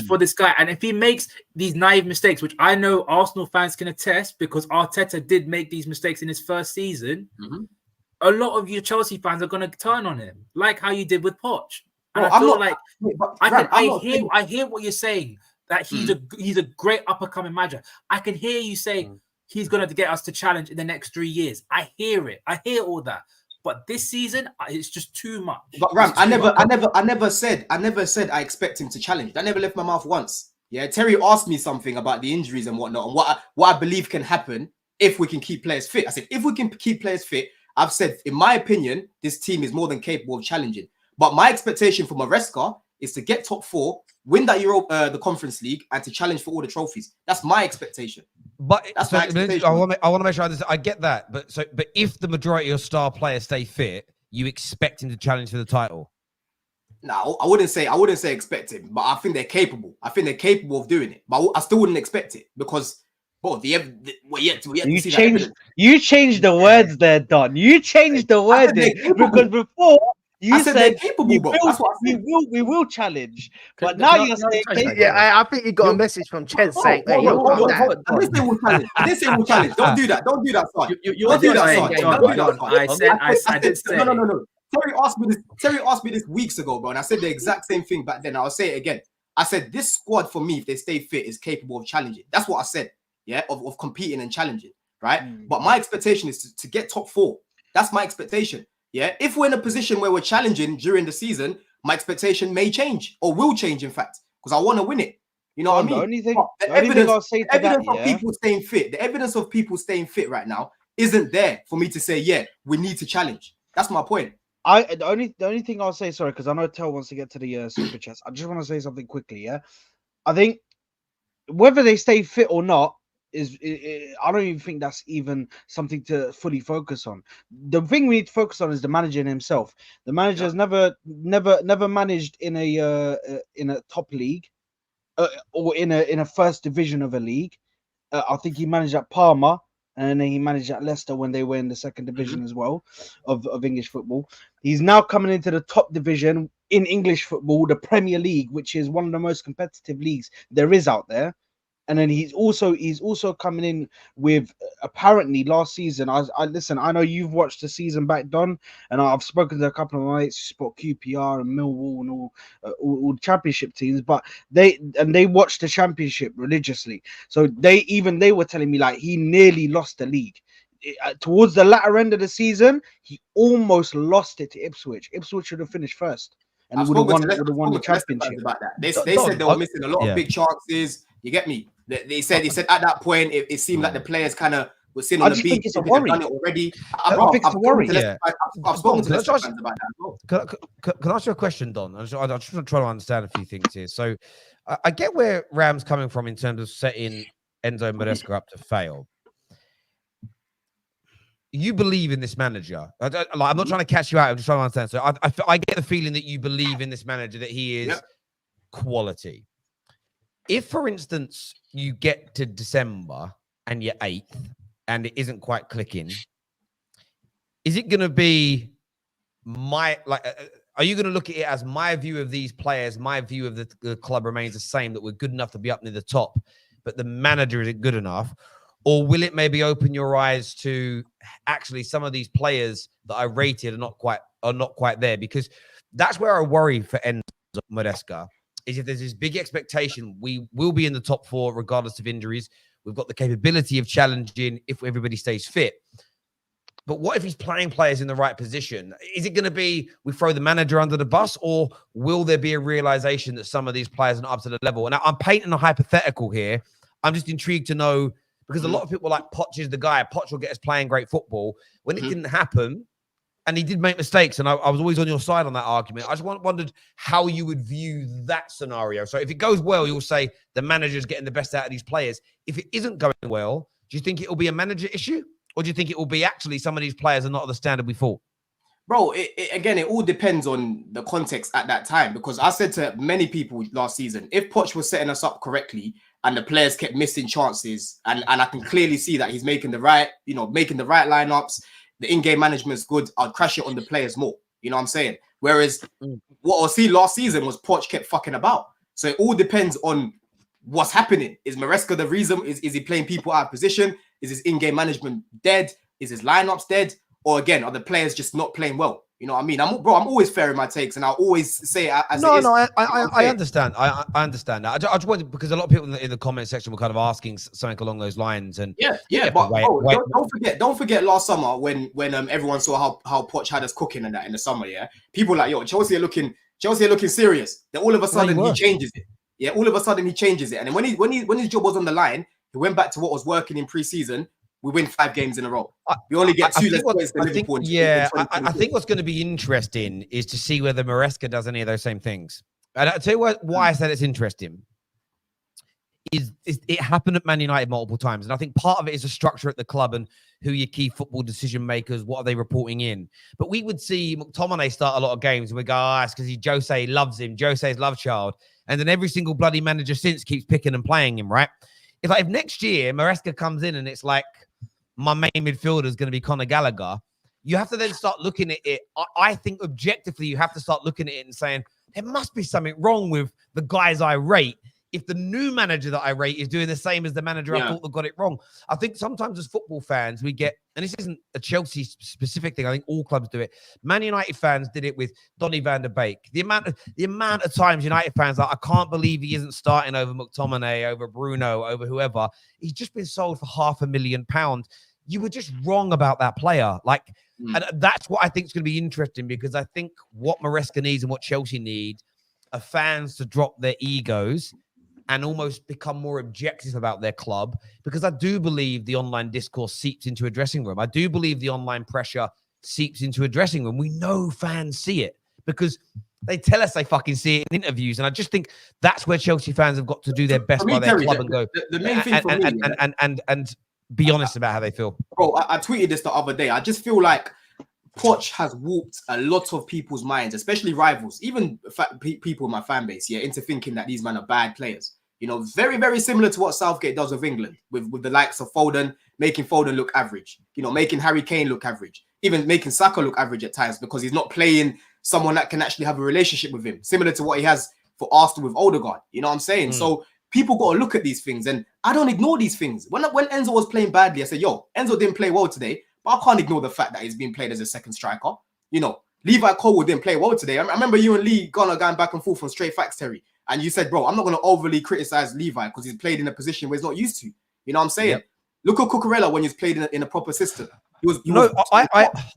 for this guy, and if he makes these naive mistakes, which I know Arsenal fans can attest, because Arteta did make these mistakes in his first season, a lot of you Chelsea fans are going to turn on him, like how you did with Poch. And I hear what you're saying, that he's a great up and coming manager. I can hear you saying he's going to get us to challenge in the next 3 years. I hear it. I hear all that. But this season, it's just too much. But Ram, I never said I expect him to challenge. That never left my mouth once. Yeah, Terry asked me something about the injuries and whatnot, and what I believe can happen if we can keep players fit. I said if we can keep players fit, I've said in my opinion, this team is more than capable of challenging. But my expectation for Maresca is to get top 4, win that the Conference League, and to challenge for all the trophies. That's my expectation. But that's my expectation. I want to make sure I get that. But if the majority of star players stay fit, you expect him to challenge for the title? No, I wouldn't say expect him, but I think they're capable. I think they're capable of doing it. But I still wouldn't expect it because we're yet to see that evidence. You changed the words there, Don. You changed the wording because before. You said capable, bro. We will challenge, but now you're saying I think you got a message from Chen saying, "Hey, I didn't say we'll challenge. Don't do that, son. Don't do that, son. No. Terry asked me this weeks ago, bro, and I said the exact same thing back then. I'll say it again. I said this squad for me, if they stay fit, is capable of challenging. That's what I said. Yeah, of competing and challenging, right? But my expectation is to get top 4. That's my expectation. Yeah, if we're in a position where we're challenging during the season, my expectation may change or will change, in fact, because I want to win it. You know what I mean? The evidence of people staying fit, the evidence of people staying fit right now isn't there for me to say, yeah, we need to challenge. That's my point. The only thing I'll say, sorry, because I know Tel wants to get to the super chats. I just want to say something quickly. Yeah, I think whether they stay fit or not, I don't even think that's even something to fully focus on. The thing we need to focus on is the manager himself. The manager has never managed in a top league or in a first division of a league. I think he managed at Parma and then he managed at Leicester when they were in the second division as well of English football. He's now coming into the top division in English football, the Premier League, which is one of the most competitive leagues there is out there. And then he's also coming in with, apparently last season. I listen. I know you've watched the season back, Don, and I've spoken to a couple of my mates who support QPR and Millwall and all championship teams. But they watched the championship religiously. So they were telling me like he nearly lost the league. Towards the latter end of the season, he almost lost it to Ipswich. Ipswich should have finished first and would have won the championship. About that. They said they were missing a lot of big chances. You get me? They said at that point it seemed like the players kind of were sitting on the beach. It's a worry. Done it already. I've spoken to Leicester fans about that. Can I ask you a question, Don? I'm just trying to understand a few things here. So I get where Ram's coming from in terms of setting Enzo Maresca up to fail. you believe in this manager. I'm not trying to catch you out. I'm just trying to understand. So I get the feeling that you believe in this manager, that he is quality. If, for instance, you get to December and you're 8th and it isn't quite clicking, is it going to be are you going to look at it as my view of these players, my view of the club remains the same, that we're good enough to be up near the top, but the manager isn't good enough? Or will it maybe open your eyes to actually some of these players that I rated are not quite there? Because that's where I worry for Enzo Maresca, is if there's this big expectation, we will be in the top 4 regardless of injuries. We've got the capability of challenging if everybody stays fit. But what if he's playing players in the right position? Is it going to be we throw the manager under the bus, or will there be a realization that some of these players are not up to the level? And I'm painting a hypothetical here. I'm just intrigued to know, because a lot of people are like, Poch is the guy. Poch will get us playing great football. When it didn't happen, and he did make mistakes, and I was always on your side on that argument. I just wondered how you would view that scenario. So if it goes well, you'll say the manager's getting the best out of these players. If it isn't going well, do you think it will be a manager issue? Or do you think it will be actually some of these players are not at the standard we thought? Bro, again, it all depends on the context at that time. Because I said to many people last season, if Poch was setting us up correctly and the players kept missing chances, and I can clearly see that he's making the right lineups, the in-game management's good, I'd crash it on the players more. You know what I'm saying? Whereas what I see last season was Poch kept fucking about. So it all depends on what's happening. Is Maresca the reason? Is he playing people out of position? Is his in-game management dead? Is his lineups dead? Or again, are the players just not playing well? You know what I mean? I'm always fair in my takes, and I'll always say it as it is. I understand. I understand that. I just wanted, because a lot of people in the comment section were kind of asking something along those lines. And don't forget last summer when everyone saw how Poch had us cooking and that in the summer. Yeah, people were like, yo, Chelsea are looking serious. Then all of a sudden he changes it. Yeah, all of a sudden he changes it, and then when his job was on the line, he went back to what was working in pre-season. We win 5 games in a row. We only get 2 less points than Liverpool. I think what's going to be interesting is to see whether Maresca does any of those same things. And I'll tell you why I said it's interesting. Is it happened at Man United multiple times. And I think part of it is the structure at the club and who your key football decision makers, what are they reporting in. But we would see McTominay start a lot of games and we go, it's because Jose loves him. Jose's love child. And then every single bloody manager since keeps picking and playing him, right? If next year Maresca comes in and it's like, my main midfielder is going to be Conor Gallagher, you have to then start looking at it. I think objectively, you have to start looking at it and saying, there must be something wrong with the guys I rate if the new manager that I rate is doing the same as the manager I thought that got it wrong. I think sometimes as football fans, we get, and this isn't a Chelsea specific thing, I think all clubs do it. Man United fans did it with Donny van der Beek. The amount of times United fans are like, I can't believe he isn't starting over McTominay, over Bruno, over whoever. He's just been sold for £500,000. You were just wrong about that player. And that's what I think is going to be interesting, because I think what Maresca needs and what Chelsea need are fans to drop their egos and almost become more objective about their club, because I do believe the online discourse seeps into a dressing room. I do believe the online pressure seeps into a dressing room. We know fans see it because they tell us they fucking see it in interviews. And I just think that's where Chelsea fans have got to do their best by their club and go. The main thing for me, and be honest about how they feel. Bro, I tweeted this the other day. I just feel like Poch has warped a lot of people's minds, especially rivals, even people in my fan base, into thinking that these men are bad players. You know, very, very similar to what Southgate does with England, with the likes of Foden, making Foden look average, you know, making Harry Kane look average, even making Saka look average at times because he's not playing someone that can actually have a relationship with him, similar to what he has for Arsenal with Odegaard. You know what I'm saying? So people got to look at these things, and I don't ignore these things. When Enzo was playing badly, I said, yo, Enzo didn't play well today, but I can't ignore the fact that he's being played as a second striker. You know, Levi Cole didn't play well today. I remember you and Lee going back and forth on Straight Facts, Terry. And you said, bro, I'm not going to overly criticize Levi because he's played in a position where he's not used to. You know what I'm saying? Yep. Look at Cucurella when he's played in a proper system.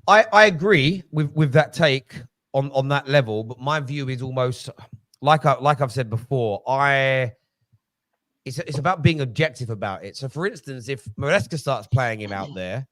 I agree with that take on that level, but my view is almost like I've said before. It's about being objective about it. So, for instance, if Maresca starts playing him out there,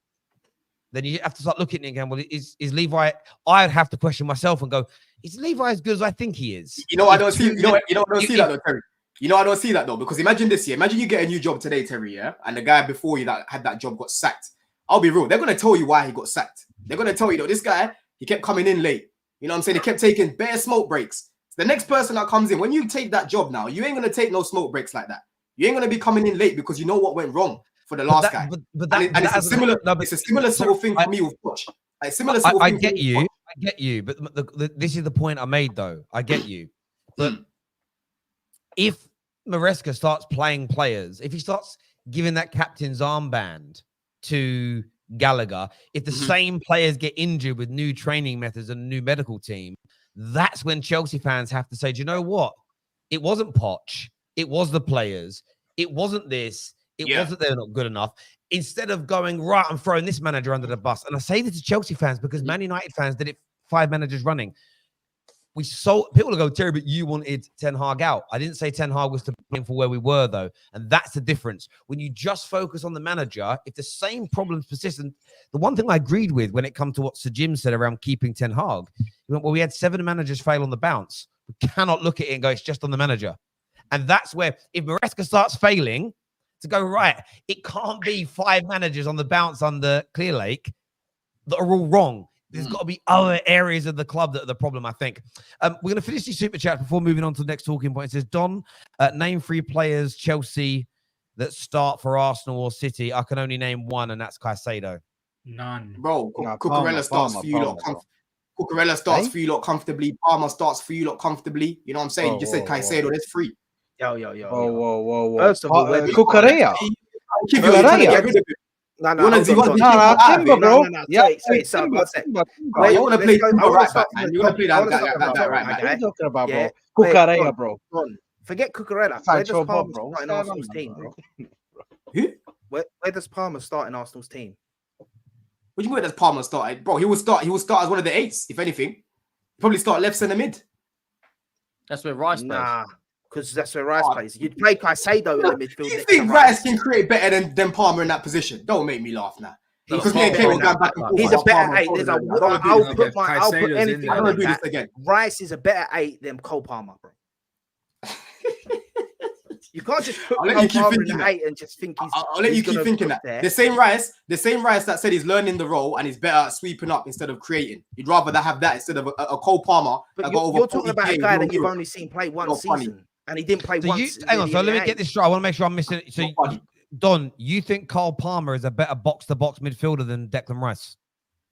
then you have to start looking at it again. Well, is Levi? I'd have to question myself and go, is Levi as good as I think he is? You know, I don't see. You know, I don't see that though, Terry. You know, I don't see that though, because imagine this year. Imagine you get a new job today, Terry, yeah, and the guy before you that had that job got sacked. I'll be real. They're going to tell you why he got sacked. They're going to tell you, this guy, he kept coming in late. You know what I'm saying? He kept taking bare smoke breaks. The next person that comes in, when you take that job now, you ain't going to take no smoke breaks like that. You ain't going to be coming in late because you know what went wrong for the last guy. It's a similar sort of thing for me with Poch. Like, similar sort of thing. I get you. But this is the point I made, though. I get you. But if Maresca starts playing players, if he starts giving that captain's armband to Gallagher, if the same players get injured with new training methods and a new medical team, that's when Chelsea fans have to say, do you know what? It wasn't Poch. It was the players. It wasn't this. It wasn't they're not good enough. Instead of going, right, I'm throwing this manager under the bus. And I say this to Chelsea fans because Man United fans did it 5 managers running. People will go, Terry, but you wanted Ten Hag out. I didn't say Ten Hag was to blame for where we were, though. And that's the difference. When you just focus on the manager, if the same problems persist, and the one thing I agreed with when it comes to what Sir Jim said around keeping Ten Hag, he went, well, we had 7 managers fail on the bounce. We cannot look at it and go, it's just on the manager. And that's where, if Maresca starts failing, to go, right, it can't be 5 managers on the bounce under Clear Lake that are all wrong. There's got to be other areas of the club that are the problem, I think. We're going to finish these super chats before moving on to the next talking point. It says, Don, name 3 players, Chelsea, that start for Arsenal or City. I can only name one, and that's Caicedo. None. Bro, Cucurella starts for you lot. Cucurella starts for you lot comfortably. Palmer starts for you lot comfortably. You know what I'm saying? You just said Caicedo, that's 3. Yo. Whoa. First of all, Cucurella. No, Timber, bro. Yeah, Timber. You want to play Timber right back, man. You want to play that right back. What are you talking about, bro? Cucurella, bro. Forget Cucurella. Where does Palmer start in Arsenal's team, bro? Who? Where does Palmer start in Arsenal's team? What do you mean where does Palmer start? Bro, he will start as one of the 8s, if anything. Probably start left centre mid. That's where Rice plays. Nah. Because that's where Rice plays. You'd play Caicedo in the midfield. You think Rice can create better than Palmer in that position? Don't make me laugh now. Because me and Kane were going back and forth. He's a better 8. I'll put anything on on that. Again. Rice is a better 8 than Cole Palmer, bro. You can't just put Cole Palmer in the 8 and just think he's. I'll let you keep thinking that. The same Rice that said he's learning the role and he's better at sweeping up instead of creating. You'd rather have that instead of a Cole Palmer. But you're talking about a guy that you've only seen play one season. And he didn't play once. Hang on, so let me get this straight. I want to make sure I'm missing it. So, Don, you think Cole Palmer is a better box-to-box midfielder than Declan Rice?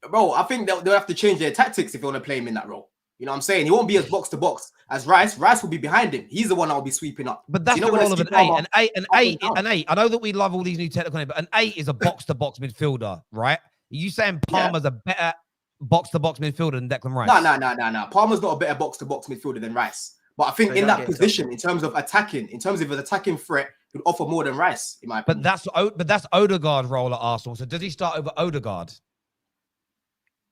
Bro, I think they'll have to change their tactics if they want to play him in that role. You know what I'm saying? He won't be as box-to-box as Rice. Rice will be behind him. He's the one I'll be sweeping up. But that's the role of an 8. An 8. I know that we love all these new technical names, but an 8 is a box-to-box midfielder, right? Are you saying Palmer's a better box-to-box midfielder than Declan Rice? No. Palmer's not a better box-to-box midfielder than Rice. But I think in that position, in terms of an attacking threat, he'd offer more than Rice, in my opinion. But that's Odegaard's role at Arsenal. So does he start over Odegaard?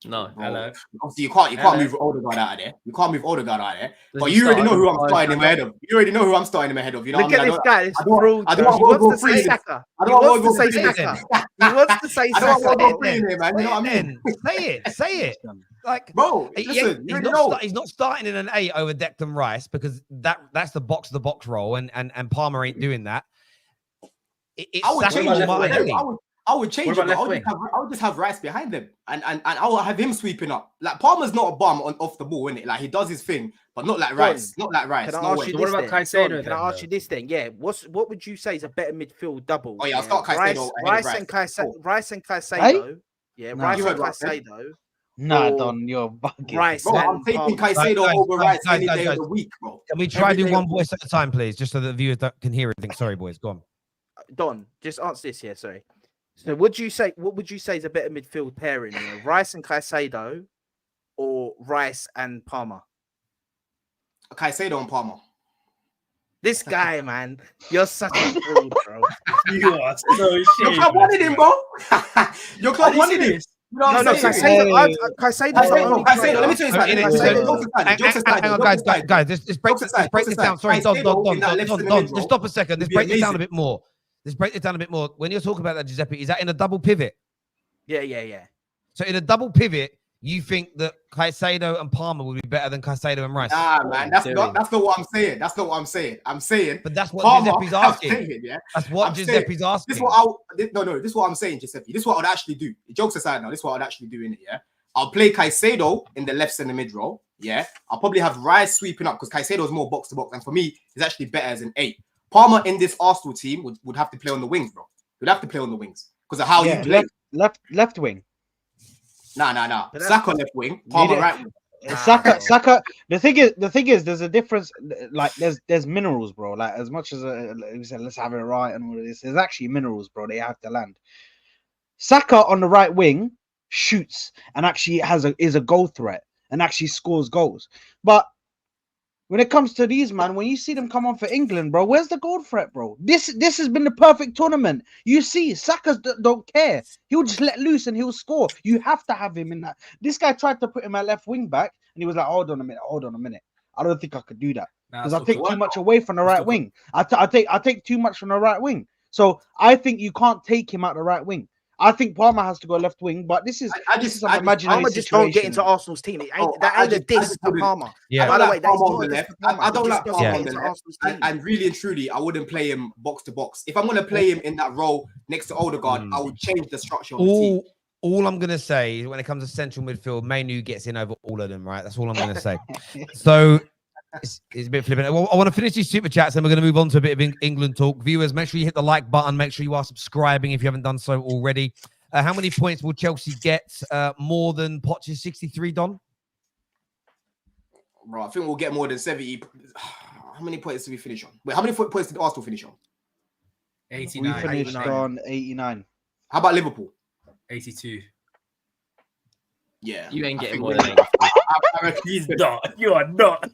No. Hello. Obviously, you can't move Odegaard out of there. You can't move Odegaard out of there. But you already know who I'm starting in my head of. You already know who I'm starting in my head of. You know, look at this guy. I don't want to say Saka. He wants to say Saka. He wants to say Saka. I don't want to go free in here, man. You know what I mean? Say it. Like, bro, listen, he's not starting in an 8 over Declan Rice because that's the box role, and Palmer ain't doing that. I would change it. I would change it. I would just have Rice behind them, and I will have him sweeping up. Like, Palmer's not a bum off the ball, innit? Like, he does his thing, but not like Rice. Not like Rice. Can I ask you what about Caicedo? Can I ask you this then? Yeah. What would you say is a better midfield double? Oh yeah, I'll start Caicedo. Rice and Caicedo. Yeah, Rice and Caicedo. Nah, Don, you're bugging. Rice, bro, I'm taking Caicedo over Rice any day of the week, bro. Can we try to do one voice at a time, please, just so that the viewers can hear everything? Sorry, boys, go on. Don, just answer this here. Sorry. So, what would you say is a better midfield pairing? You know, Rice and Caicedo, or Rice and Palmer? Caicedo and Palmer. This guy, man, you're such a fool, bro. You are so shit. Your club wanted him, bro. Your club wanted him. No, Caicedo. Let me tell you something. Guys, just break this down. Sorry, Don, just stop a second. Let's break this down a bit more. When you're talking about that, Giuseppe, is that in a double pivot? Yeah. So in a double pivot, You think that Caicedo and Palmer would be better than Caicedo and Rice? Nah, man, that's not what I'm saying. That's not what I'm saying. I'm saying, But that's what Palmer, Giuseppe's asking. saying, yeah? That's what I'm Giuseppe's asking. This is what I'm saying, Giuseppe. This is what I would actually do. Jokes aside now, this is what I'd actually do in it, yeah? I'll play Caicedo in the left center mid row, yeah? I'll probably have Rice sweeping up because Caicedo is more box to box, and for me, he's actually better as an 8. Palmer in this Arsenal team would have to play on the wings, bro. He'd have to play on the wings because of how you play. Left wing. Nah. Saka left wing, Palmer right wing. Saka. The thing is, there's a difference. Like, there's minerals, bro. Like, as much as we said, let's have it right and all of this, there's actually minerals, bro. They have to land. Saka on the right wing shoots and actually is a goal threat and actually scores goals. But when it comes to these, man, when you see them come on for England, bro, where's the goal threat, bro? This has been the perfect tournament. You see, Saka don't care. He'll just let loose and he'll score. You have to have him in that. This guy tried to put him at left wing back, and he was like, hold on a minute. I don't think I could do that because I take too much away from the right wing. I take too much from the right wing. So I think you can't take him out the right wing. I think Palmer has to go left wing, but this is an imaginary Palmer just don't get into Arsenal's team. That ain't a diss to Palmer. Yeah. By the way, Palmer on the left. I don't like Palmer Palmer on the left. And really and truly, I wouldn't play him box to box. If I'm going to play him in that role next to Odegaard, I would change the structure of the team. All I'm going to say is when it comes to central midfield, Mainoo gets in over all of them, right? That's all I'm going to say. So it's a bit flippant. Well, I want to finish these super chats and we're going to move on to a bit of England talk. Viewers, make sure you hit the like button. Make sure you are subscribing if you haven't done so already. How many points will Chelsea get? More than Poch's 63, Don? Bro, I think we'll get more than 70. How many points did we finish on? Wait, how many points did Arsenal finish on? 89. We finished on 89. How about Liverpool? 82. Yeah. You ain't getting more than 80. I reckon He's not. You are not.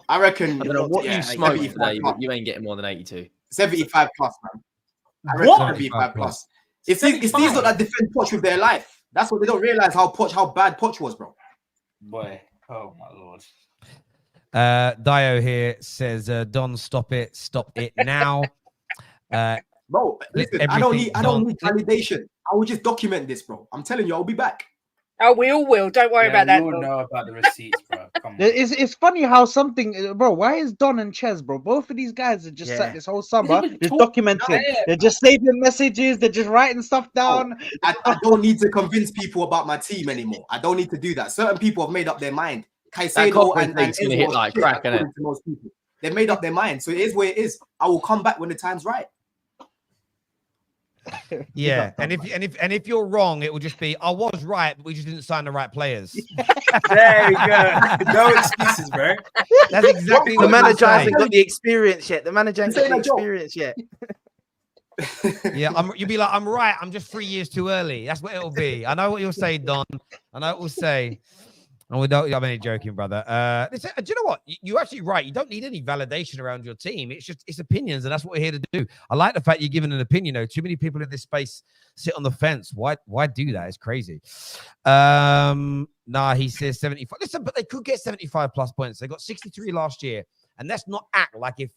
I reckon. I don't know what you smoked 75 today, plus. but you ain't getting more than 82. 75 plus, man. I reckon 75 plus. It's these lot that defend Poch with their life. That's what they don't realize how bad Poch was, bro. Boy, oh my lord. Dio here says, Don, stop it now. Bro, listen, I don't need validation. I will just document this, bro. I'm telling you, I'll be back. Oh, we all will. Don't worry about that. We all know about the receipts, bro. Come on. It's funny how something, bro. Why is Don and Ches, bro? Both of these guys have just sat this whole summer, just documenting. They're just saving messages. They're just writing stuff down. I don't need to convince people about my team anymore. I don't need to do that. Certain people have made up their mind. Caicedo and Enzo hit like crack, innit? To most people. They've made up their mind, so it is where it is. I will come back when the time's right. Yeah, and if you're wrong, it will just be I was right, but we just didn't sign the right players. There you go. No excuses, bro. That's exactly The what manager you're hasn't saying. got the experience yet. Yeah, you'll be like, I'm right. I'm just 3 years too early. That's what it'll be. I know what you'll say, Don. I know what we'll say. And we don't. I'm only joking, brother. Listen, do you know what? You're actually right. You don't need any validation around your team. It's opinions, and that's what we're here to do. I like the fact you're giving an opinion. Though too many people in this space sit on the fence. Why do that? It's crazy. Nah, he says 75. Listen, but they could get 75 plus points. They got 63 last year, and let's not act like if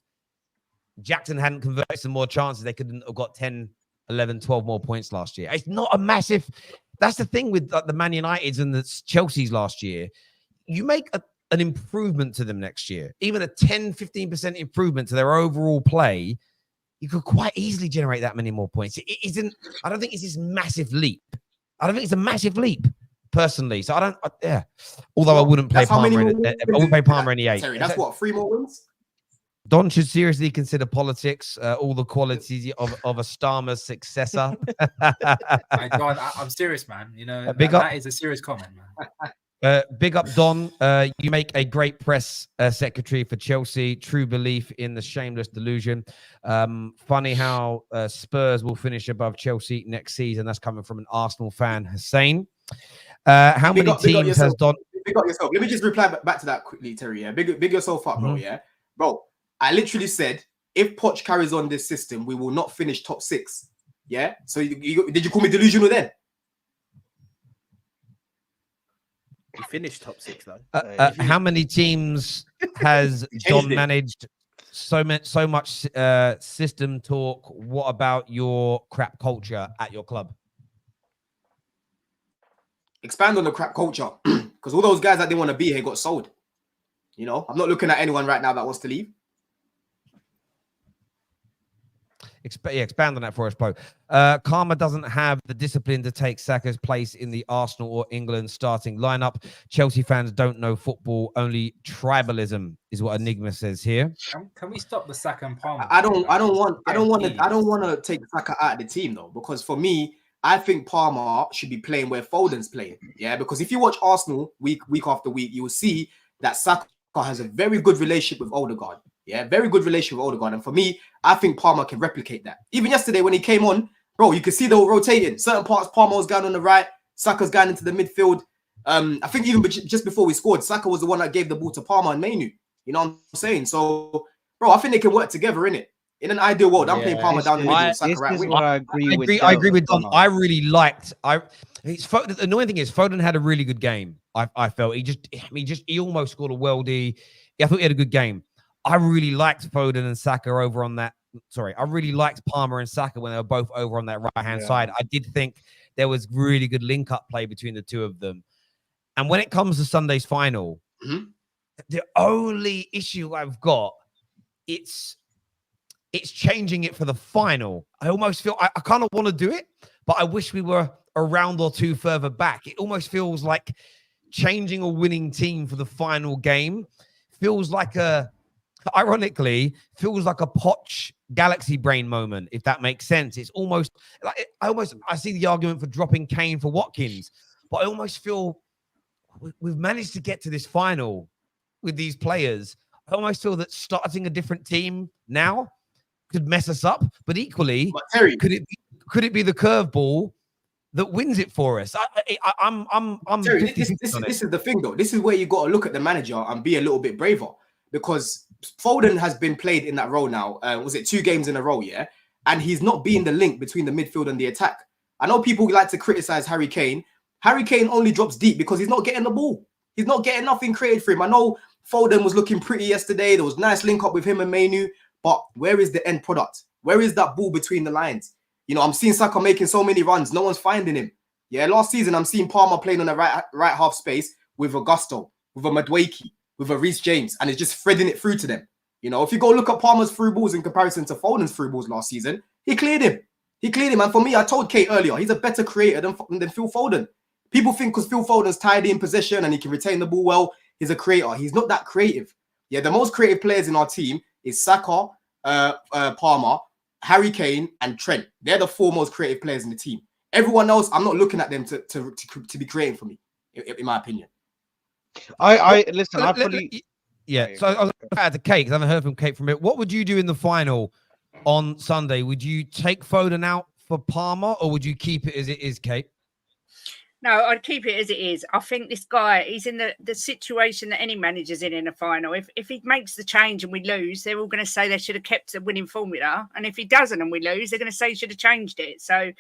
Jackson hadn't converted some more chances, they couldn't have got 10, 11, 12 more points last year. It's not a massive. That's the thing with the Man Uniteds and the Chelsea's last year. You make an improvement to them next year, even a 10, 15% improvement to their overall play, you could quite easily generate that many more points. It isn't, I don't think it's this massive leap. I don't think it's a massive leap, personally. So yeah. Although I wouldn't play Palmer in the 8. Terry, that's what, 3 more wins? Don should seriously consider politics, all the qualities of a Starmer's successor. I'm serious, man. You know, that is a serious comment, man. Big up, Don. You make a great press secretary for Chelsea. True belief in the shameless delusion. Funny how Spurs will finish above Chelsea next season. That's coming from an Arsenal fan, Hussein. How many teams has Don? Big up yourself. Let me just reply back to that quickly, Terry. Yeah, big yourself up, bro. Yeah, bro. I literally said, if Poch carries on this system, we will not finish top 6. Yeah. So did you call me delusional then? He finished top 6 though. How many teams has Don managed? So much system talk. What about your crap culture at your club? Expand on the crap culture, because all those guys that didn't want to be here got sold. You know, I'm not looking at anyone right now that wants to leave. Expand on that for us, Poe. Karma doesn't have the discipline to take Saka's place in the Arsenal or England starting lineup. Chelsea fans don't know football, only tribalism is what Enigma says here. Can we stop the Saka and Palmer? I don't want to take Saka out of the team though, because for me, I think Palmer should be playing where Foden's playing. Yeah, because if you watch Arsenal week after week, you will see that Saka has a very good relationship with Odegaard. Yeah, very good relationship with Odegaard. And for me, I think Palmer can replicate that. Even yesterday when he came on, bro, you could see they were rotating. Certain parts, Palmer was going on the right, Saka's going into the midfield. I think even just before we scored, Saka was the one that gave the ball to Palmer and Mainoo. You know what I'm saying? So, bro, I think they can work together, innit? In an ideal world, I'm playing Palmer down the middle, Saka right wing. I agree with Don. I really liked. The annoying thing is Foden had a really good game. I felt he almost scored a worldie. Yeah, I thought he had a good game. I really liked Foden and Saka over on that. Sorry, I really liked Palmer and Saka when they were both over on that right-hand side. I did think there was really good link-up play between the two of them. And when it comes to Sunday's final, the only issue I've got, it's changing it for the final. I almost feel I kind of want to do it, but I wish we were a round or two further back. It almost feels like changing a winning team for the final game feels like ironically, feels like a Poch galaxy brain moment, if that makes sense. It's almost like I see the argument for dropping Kane for Watkins, but I almost feel we've managed to get to this final with these players. I almost feel that starting a different team now could mess us up, but equally, Terry, could it be the curveball that wins it for us? I'm Terry, this is the thing though. This is where you got to look at the manager and be a little bit braver, because Foden has been played in that role now. Was it 2 games in a row? Yeah. And he's not being the link between the midfield and the attack. I know people like to criticize Harry Kane. Harry Kane only drops deep because he's not getting the ball. He's not getting nothing created for him. I know Foden was looking pretty yesterday. There was nice link up with him and Mainoo, but where is the end product? Where is that ball between the lines? You know, I'm seeing Saka making so many runs. No one's finding him. Yeah. Last season, I'm seeing Palmer playing on the right half space with a Gusto, with a Madueke, with a Reece James, and it's just threading it through to them. You know, if you go look at Palmer's through balls in comparison to Foden's through balls last season, he cleared him. And for me, I told Kate earlier, he's a better creator than Phil Foden. People think because Phil Foden's tidy in possession and he can retain the ball well, he's a creator. He's not that creative. Yeah, the most creative players in our team is Saka, Palmer, Harry Kane, and Trent. They're the 4 most creative players in the team. Everyone else, I'm not looking at them to be creating for me, in my opinion. I listen. I fully. Yeah. So I was at the Kate because I haven't heard from Kate from it. What would you do in the final on Sunday? Would you take Foden out for Palmer, or would you keep it as it is, Kate? No, I'd keep it as it is. I think this guy, he's in the situation that any manager's in a final. If he makes the change and we lose, they're all going to say they should have kept the winning formula. And if he doesn't and we lose, they're going to say he should have changed it. So,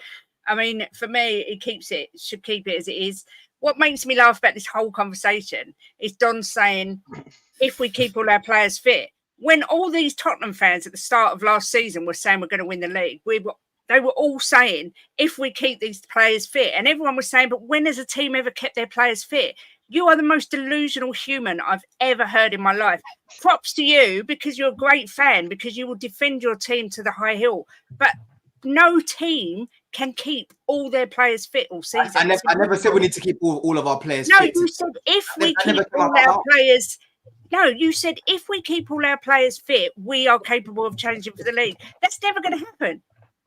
I mean, for me, he should keep it as it is. What makes me laugh about this whole conversation is Don saying, if we keep all our players fit, when all these Tottenham fans at the start of last season were saying we're going to win the league, they were all saying, if we keep these players fit, and everyone was saying, but when has a team ever kept their players fit? You are the most delusional human I've ever heard in my life. Props to you, because you're a great fan, because you will defend your team to the high hill. But no team can keep all their players fit all season. I never said we need to keep all of our players fit. No, you said if we keep all our players... No, you said if we keep all our players fit, we are capable of challenging for the league. That's never going to happen.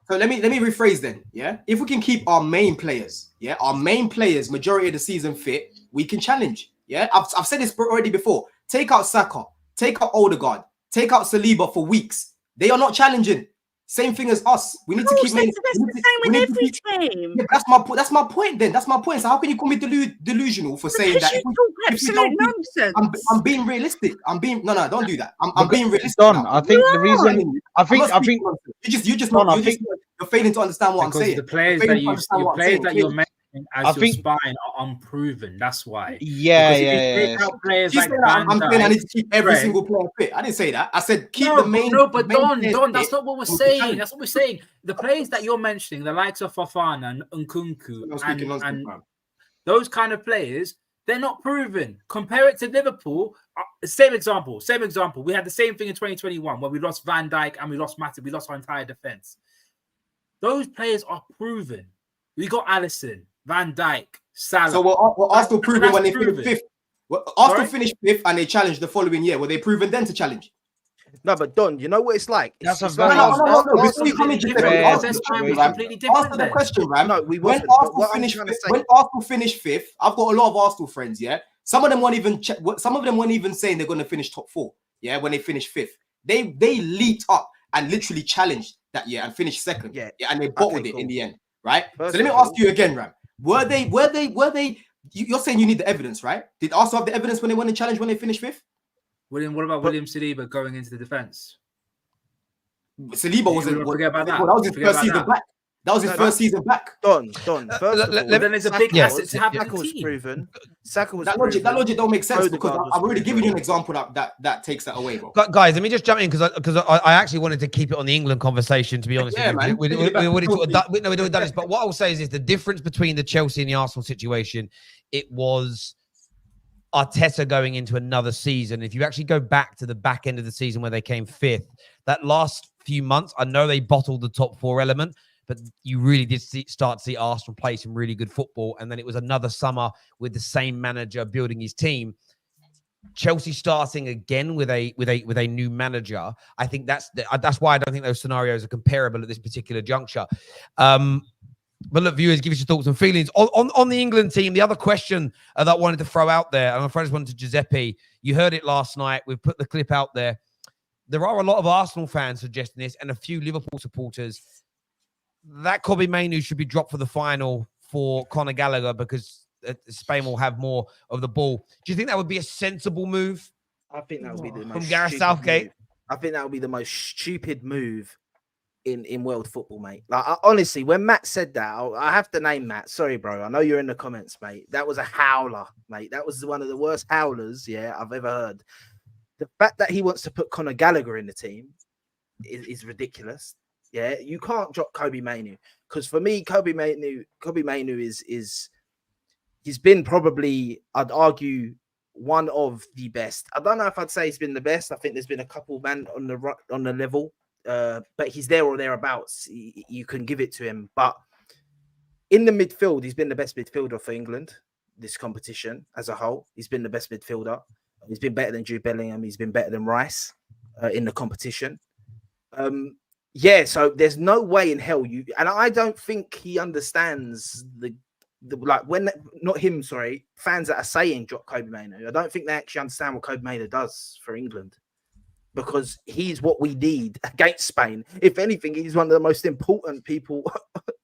So let me rephrase then. Yeah, if we can keep our main players, majority of the season fit, we can challenge. Yeah, I've said this already before. Take out Saka, take out Odegaard, take out Saliba for weeks. They are not challenging. Same thing as us. We need to keep. That's the same with every team. Yeah, that's my point. Then that's my point. So how can you call me delusional for saying that? You talk absolute nonsense. I'm being realistic. No, don't do that. I'm being realistic. Don, I think the reason. I think you're failing to understand what I'm saying. The players that you're mentioning as your spine are unproven. That's why. Yeah. Players like I'm saying I need to keep every single player fit. I didn't say that. I said keep the main. No, but Don, that's not what we're saying. That's what we're saying. The players that you're mentioning, the likes of Fofana and Nkunku, those kind of players, they're not proven. Compare it to Liverpool. Same example. We had the same thing in 2021 when we lost Van Dijk and we lost Matip. We lost our entire defense. Those players are proven. We got Alisson, Van Dijk, Salah. So were Arsenal proven when they finished fifth? Arsenal finished fifth and they challenged the following year. Were they proven then to challenge? No, but Don, you know what it's like? That's It's a very- No. Before It's you come into completely the different. question, It's completely different. answer the question, Ram. No, we When wasn't. But Arsenal what I'm finished trying to fifth, say- when Arsenal finished fifth, I've got a lot of Arsenal friends. Yeah, some of them weren't even some of them weren't even saying they're going to finish top four. Yeah, when they finished fifth, they leaped up and literally challenged that year and finished second. Yeah. And they bottled Okay, it cool. in the end, right? First So let me of ask all- you again, Ram. Were they? You're saying you need the evidence, right? Did Arsenal have the evidence when they won the challenge when they finished fifth? What about William Saliba going into the defense? Saliba wasn't. You forget about that. That was his Forget first about season that. back. That was his No, first season back. Don. First of all, then it's a big Saka asset to have in the Saka was team. proven. Saka was That proven. logic don't make sense because Odegaard was I've already proven. given you an example that takes that away, bro. Guys, let me just jump in because I actually wanted to keep it on the England conversation. To be honest, Yeah, with you. man. We already done this. But what I will say is the difference between the Chelsea and the Arsenal situation. It was Arteta going into another season. If you actually go back to the back end of the season where they came fifth, that last few months, I know they bottled the top four element, but you really did start to see Arsenal play some really good football. And then it was another summer with the same manager building his team. Chelsea starting again with a new manager. I think that's why I don't think those scenarios are comparable at this particular juncture. But look, viewers, give us your thoughts and feelings on the England team. The other question that I wanted to throw out there, and I'm afraid I just wanted to Giuseppe. You heard it last night. We've put the clip out there. There are a lot of Arsenal fans suggesting this and a few Liverpool supporters that Kobbie Mainoo should be dropped for the final for Conor Gallagher because Spain will have more of the ball. Do you think that would be a sensible move? I think that would be the From most Gareth stupid Southgate? move. I think that would be the most stupid move in world football, mate. Like honestly, when Matt said that, I have to name Matt. Sorry, bro. I know you're in the comments, mate. That was a howler, mate. That was one of the worst howlers, I've ever heard. The fact that he wants to put Conor Gallagher in the team is ridiculous. Yeah, you can't drop Kobbie Mainoo because for me, Kobbie Mainoo is he's been probably, I'd argue, one of the best. I don't know if I'd say he's been the best. I think there's been a couple man on the level, but he's there or thereabouts. You can give it to him. But in the midfield, he's been the best midfielder for England this competition as a whole. He's been the best midfielder. He's been better than Jude Bellingham. He's been better than Rice in the competition. So there's no way in hell and I don't think he understands the fans that are saying drop Kobbie Mainoo. I don't think they actually understand what Kobbie Mainoo does for England because he's what we need against Spain. If anything, he's one of the most important people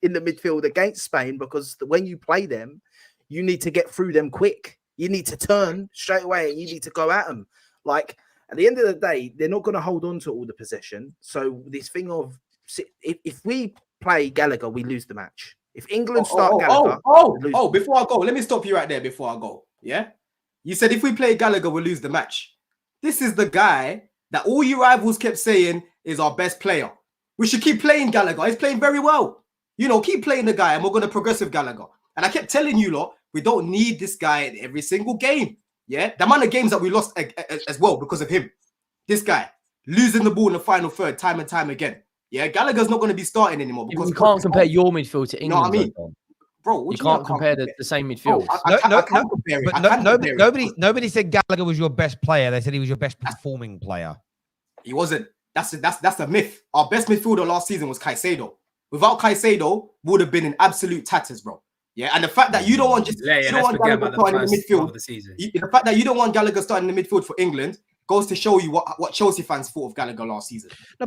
in the midfield against Spain because when you play them, you need to get through them quick. You need to turn straight away and you need to go at them. Like, at the end of the day, they're not going to hold on to all the possession. So this thing of if we play Gallagher, we lose the match. If England start Gallagher, before I go, let me stop you right there before I go. Yeah, you said if we play Gallagher, we'll lose the match. This is the guy that all you rivals kept saying is our best player. We should keep playing Gallagher. He's playing very well. Keep playing the guy, and we're going to progress with Gallagher. And I kept telling you lot, we don't need this guy in every single game. Yeah, the amount of games that we lost as well because of him. This guy losing the ball in the final third time and time again. Yeah, Gallagher's not going to be starting anymore because you can't compare your midfield to England. You know what I mean? Bro, you can't compare the same midfield. Nobody said Gallagher was your best player. They said he was your best performing player. He wasn't. That's a myth. Our best midfielder last season was Caicedo. Without Caicedo, would have been in absolute tatters, bro. Yeah, and the fact that you don't want Gallagher starting in the midfield, the fact that you don't want Gallagher starting in the midfield for England goes to show you what Chelsea fans thought of Gallagher last season. I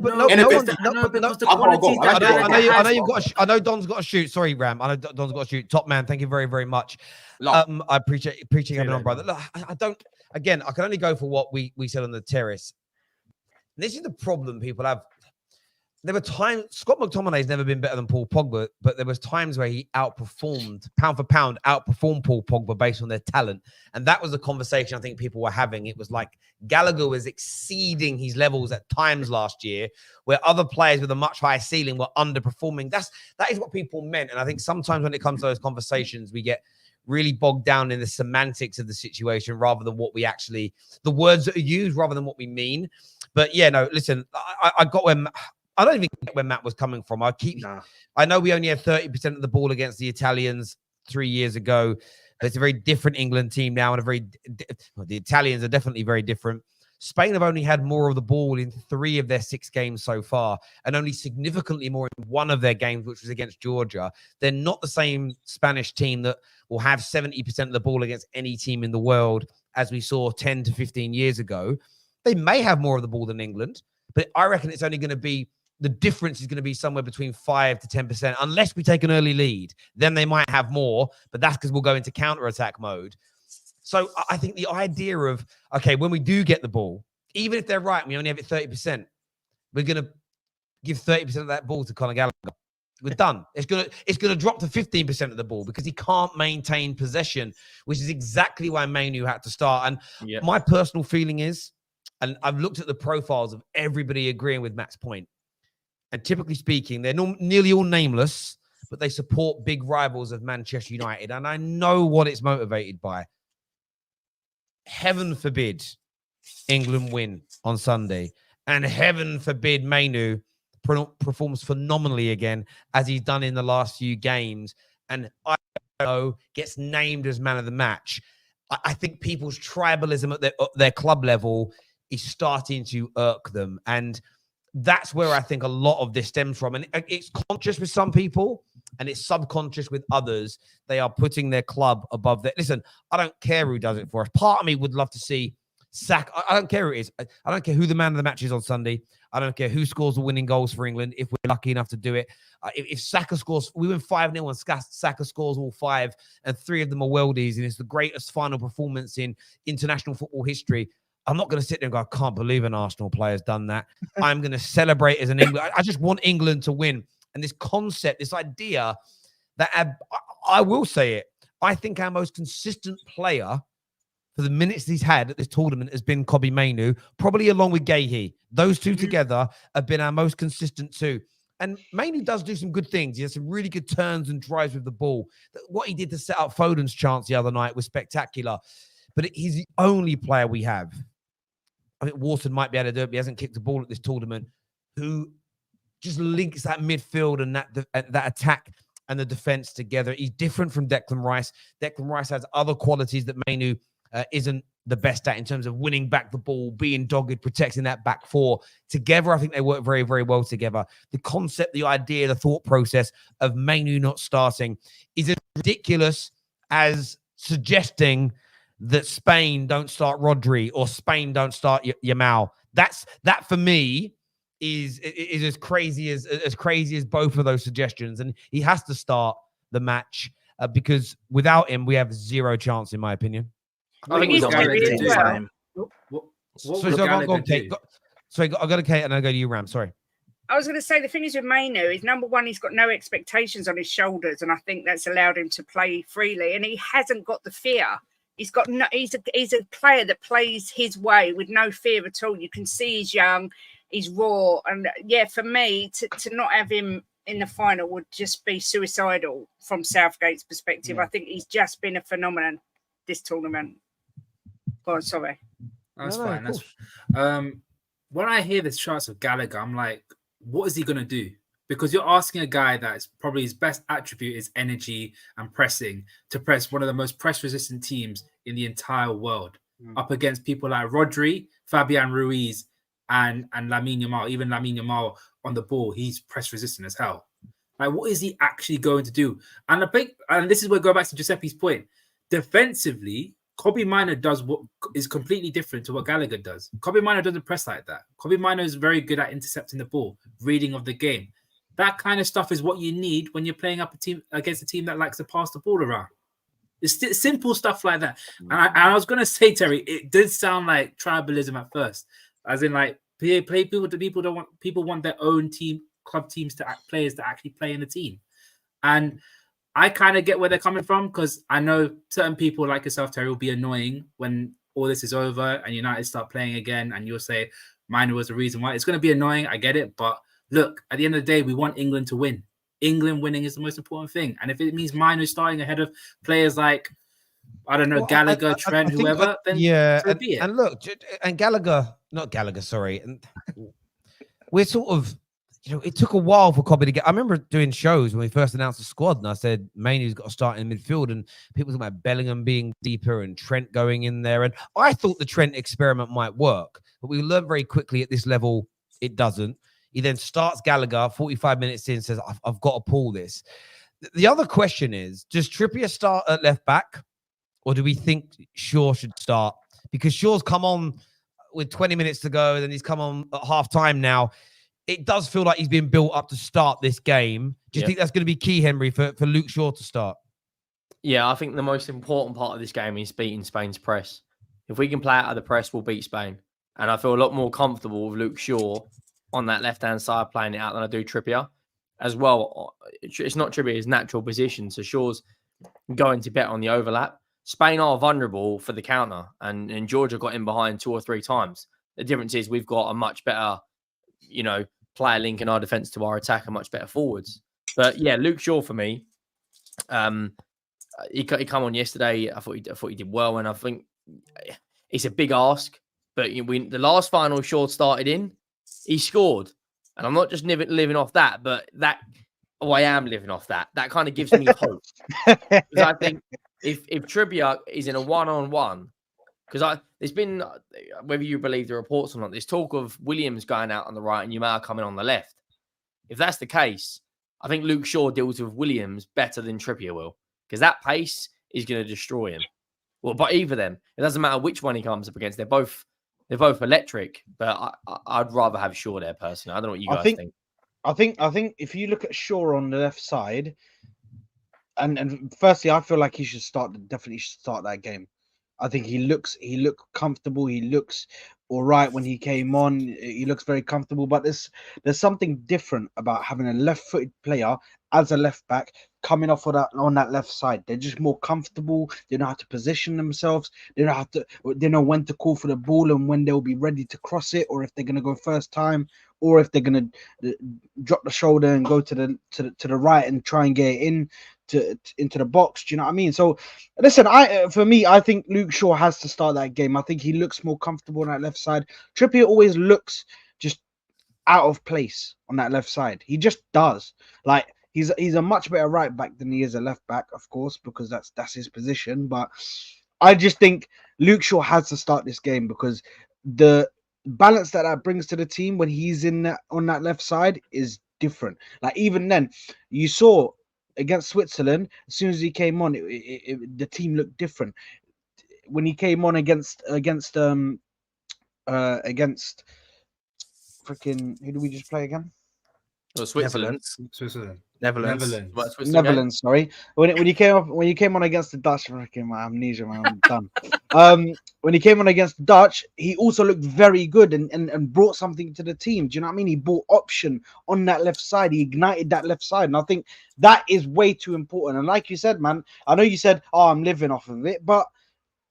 know Don's got to shoot. Sorry, Ram. I know Don's got to shoot. Top man, thank you very, very much. I appreciate having on, brother. Look, I don't. Again, I can only go for what we said on the terrace. This is the problem people have. There were times Scott McTominay's never been better than Paul Pogba, but there was times where he outperformed pound for pound, outperformed Paul Pogba based on their talent, and that was the conversation I think people were having. It was like Gallagher was exceeding his levels at times last year, where other players with a much higher ceiling were underperforming. That is what people meant, and I think sometimes when it comes to those conversations, we get really bogged down in the semantics of the situation rather than what we actually, the words that are used rather than what we mean. But yeah, no, listen, I got where, I don't even get where Matt was coming from. I know we only had 30% of the ball against the Italians 3 years ago. It's a very different England team now, and the Italians are definitely very different. Spain have only had more of the ball in 3 of their 6 games so far, and only significantly more in 1 of their games, which was against Georgia. They're not the same Spanish team that will have 70% of the ball against any team in the world, as we saw 10 to 15 years ago. They may have more of the ball than England, but I reckon it's only going to be, the difference is going to be somewhere between 5 to 10%, unless we take an early lead. Then they might have more, but that's because we'll go into counter-attack mode. So I think the idea of, okay, when we do get the ball, even if they're right, we only have it 30%, we're going to give 30% of that ball to Conor Gallagher. We're done. It's gonna drop to 15% of the ball because he can't maintain possession, which is exactly why Mainoo had to start. And my personal feeling is, and I've looked at the profiles of everybody agreeing with Matt's point, and typically speaking, they're nearly all nameless, but they support big rivals of Manchester United. And I know what it's motivated by. Heaven forbid England win on Sunday. And heaven forbid Mainoo performs phenomenally again, as he's done in the last few games. And I don't know, gets named as man of the match. I think people's tribalism at their club level is starting to irk them. And that's where I think a lot of this stems from. And it's conscious with some people and it's subconscious with others. They are putting their club above their... Listen, I don't care who does it for us. Part of me would love to see Saka. I don't care who it is. I don't care who the man of the match is on Sunday. I don't care who scores the winning goals for England if we're lucky enough to do it. If Saka scores... We win 5-0 and Saka scores all 5 and 3 of them are worldies and it's the greatest final performance in international football history. I'm not going to sit there and go, I can't believe an Arsenal player's done that. I'm going to celebrate as an England. I just want England to win. And this concept, this idea that I will say it, I think our most consistent player for the minutes he's had at this tournament has been Kobbie Mainoo, probably along with Gahey. Those two together have been our most consistent two. And Mainoo does do some good things. He has some really good turns and drives with the ball. What he did to set up Foden's chance the other night was spectacular. But he's the only player we have. I think Wharton might be able to do it, but he hasn't kicked the ball at this tournament, who just links that midfield and that attack and the defense together. He's different from Declan Rice. Declan Rice has other qualities that Mainoo isn't the best at in terms of winning back the ball, being dogged, protecting that back 4. Together, I think they work very, very well together. The concept, the idea, the thought process of Mainoo not starting is as ridiculous as suggesting that Spain don't start Rodri or Spain don't start Yamal. That for me is as crazy as both of those suggestions. And he has to start the match because without him, we have 0 chance, in my opinion. I think he's Gallagher on do? What would Gallagher do? Sorry, I'll go to Kate and I'll go to you, Ram. Sorry. I was going to say the thing is with Mainoo is, number one, he's got no expectations on his shoulders, and I think that's allowed him to play freely. And he hasn't got the fear. He's got no. He's a player that plays his way with no fear at all. You can see he's young, he's raw, and yeah, for me to not have him in the final would just be suicidal from Southgate's perspective. I think he's just been a phenomenon this tournament. Oh, sorry. That's fine. When I hear the shots of Gallagher, I'm like, what is he going to do? Because you're asking a guy that's probably his best attribute is energy and pressing to press one of the most press-resistant teams in the entire world up against people like Rodri, Fabian Ruiz, and Lamine Yamal. Even Lamine Yamal on the ball, he's press-resistant as hell. Like, what is he actually going to do? And this is where I go back to Giuseppe's point. Defensively, Kobbie Mainoo does what is completely different to what Gallagher does. Kobbie Mainoo doesn't press like that. Kobbie Mainoo is very good at intercepting the ball, reading of the game. That kind of stuff is what you need when you're playing up against a team that likes to pass the ball around. It's simple stuff like that. And I was going to say, Terry, it did sound like tribalism at first, as in like people want their own club teams players to actually play in the team. And I kind of get where they're coming from, because I know certain people like yourself, Terry, will be annoying when all this is over and United start playing again, and you'll say Mainoo was the reason why. It's going to be annoying. I get it, but look, at the end of the day, we want England to win. England winning is the most important thing. And if it means Mainoo starting ahead of players like, I don't know, Well, Gallagher, I Trent, think whoever, then yeah, so be it. and look, and Gallagher, not Gallagher, sorry, and we're sort of, it took a while for Cobby to get. I remember doing shows when we first announced the squad, and I said Mainoo's got to start in midfield, and people talking about Bellingham being deeper and Trent going in there, and I thought the Trent experiment might work, but we learned very quickly at this level it doesn't. He then starts Gallagher 45 minutes in, says, I've got to pull this. The other question is, does Trippier start at left back, or do we think Shaw should start? Because Shaw's come on with 20 minutes to go, then he's come on at half time now. It does feel like he's been built up to start this game. Do you think that's going to be key, Henry, for Luke Shaw to start? Yeah, I think the most important part of this game is beating Spain's press. If we can play out of the press, we'll beat Spain. And I feel a lot more comfortable with Luke Shaw on that left-hand side playing it out than I do Trippier. As well, it's not Trippier's natural position, so Shaw's going to bet on the overlap. Spain are vulnerable for the counter, and Georgia got in behind 2 or 3 times. The difference is we've got a much better, player linking our defence to our attack and much better forwards. But yeah, Luke Shaw for me, he come on yesterday. I thought he did well, and I think it's a big ask. But the last final Shaw started in, he scored, and I'm not just living off that, but I am living off that. That kind of gives me hope, because I think if Trippier is in a one-on-one, because there's been, whether you believe the reports or not, there's talk of Williams going out on the right and Yamal coming on the left. If that's the case, I think Luke Shaw deals with Williams better than Trippier will, because that pace is going to destroy him. Well, but either of them, it doesn't matter which one he comes up against. They're both electric, but I'd rather have Shaw there personally. I don't know what you guys think. I think if you look at Shaw on the left side, and firstly, I feel like he should definitely start that game. I think he looked comfortable. He looks all right when he came on. He looks very comfortable. But there's something different about having a left-footed player as a left back coming off of on that left side. They're just more comfortable. They know how to position themselves. They know when to call for the ball and when they'll be ready to cross it, or if they're gonna go first time, or if they're gonna drop the shoulder and go to the right and try and get it into the box. Do you know what I mean? So listen, for me, I think Luke Shaw has to start that game. I think he looks more comfortable on that left side. Trippier always looks just out of place on that left side. He just does. Like he's a much better right back than he is a left back, of course, because that's his position. But I just think Luke Shaw has to start this game, because the balance that brings to the team when he's on that left side is different. Like even then, you saw against Switzerland, as soon as he came on, the team looked different. When he came on against freaking, who did we just play again? Oh, Switzerland. Netherlands. Sorry. When he came on against the Dutch, freaking my amnesia, man, I'm done. When he came on against the Dutch, he also looked very good and brought something to the team. Do you know what I mean? He brought option on that left side. He ignited that left side, and I think that is way too important. And like you said, man, I know you said, "Oh, I'm living off of it," but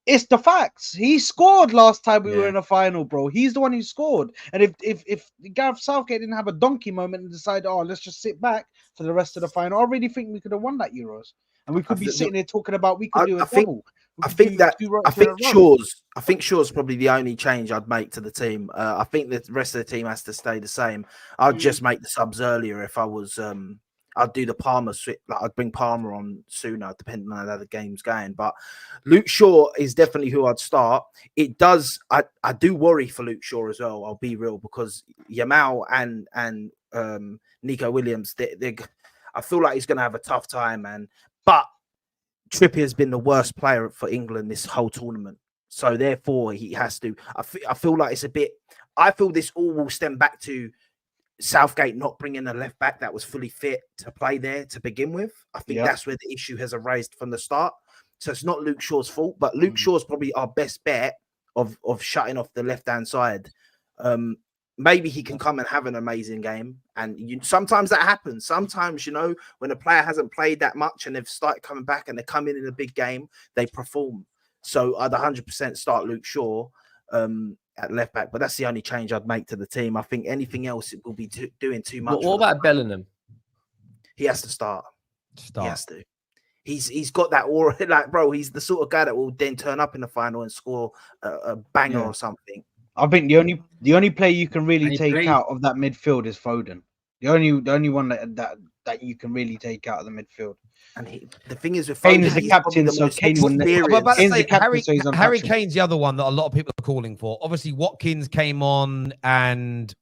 it's the facts. He scored last time we were in a final, bro. He's the one who scored. And if Gareth Southgate didn't have a donkey moment and decide, oh, let's just sit back for the rest of the final, I really think we could have won that Euros. And we could be sitting here talking about we could do a double. I think Shaw's probably the only change I'd make to the team. I think the rest of the team has to stay the same. I'd just make the subs earlier if I was. I'd do the Palmer switch. Like I'd bring Palmer on sooner, depending on how the game's going. But Luke Shaw is definitely who I'd start. It does. I do worry for Luke Shaw as well. I'll be real, because Yamal and Nico Williams. I feel like he's going to have a tough time. But Trippier has been the worst player for England this whole tournament. So therefore, he has to. I feel like it's a bit. I feel this all will stem back to Southgate not bringing a left back that was fully fit to play there to begin with. I think that's where the issue has arisen from the start. So it's not Luke Shaw's fault, but Luke Shaw's probably our best bet of shutting off the left-hand side. Maybe he can come and have an amazing game. And sometimes that happens. Sometimes, when a player hasn't played that much and they've started coming back and they come in a big game, they perform. So I'd 100% start Luke Shaw at left back, but that's the only change I'd make to the team. I think anything else, it will be doing too much. What about Bellingham? He has to start. He Start. has to. He's got that aura. Like, bro, he's the sort of guy that will then turn up in the final and score a banger or something. I think the only player you can really And he take played- out of that midfield is Foden. The only one that you can really take out of the midfield. And the thing is with Kane Foden, is the he's probably captain, the so most Kane will never- I'm about to Kane's say the captain, so he's Harry untouchable. Kane's the other one that a lot of people are calling for. Obviously, Watkins came on and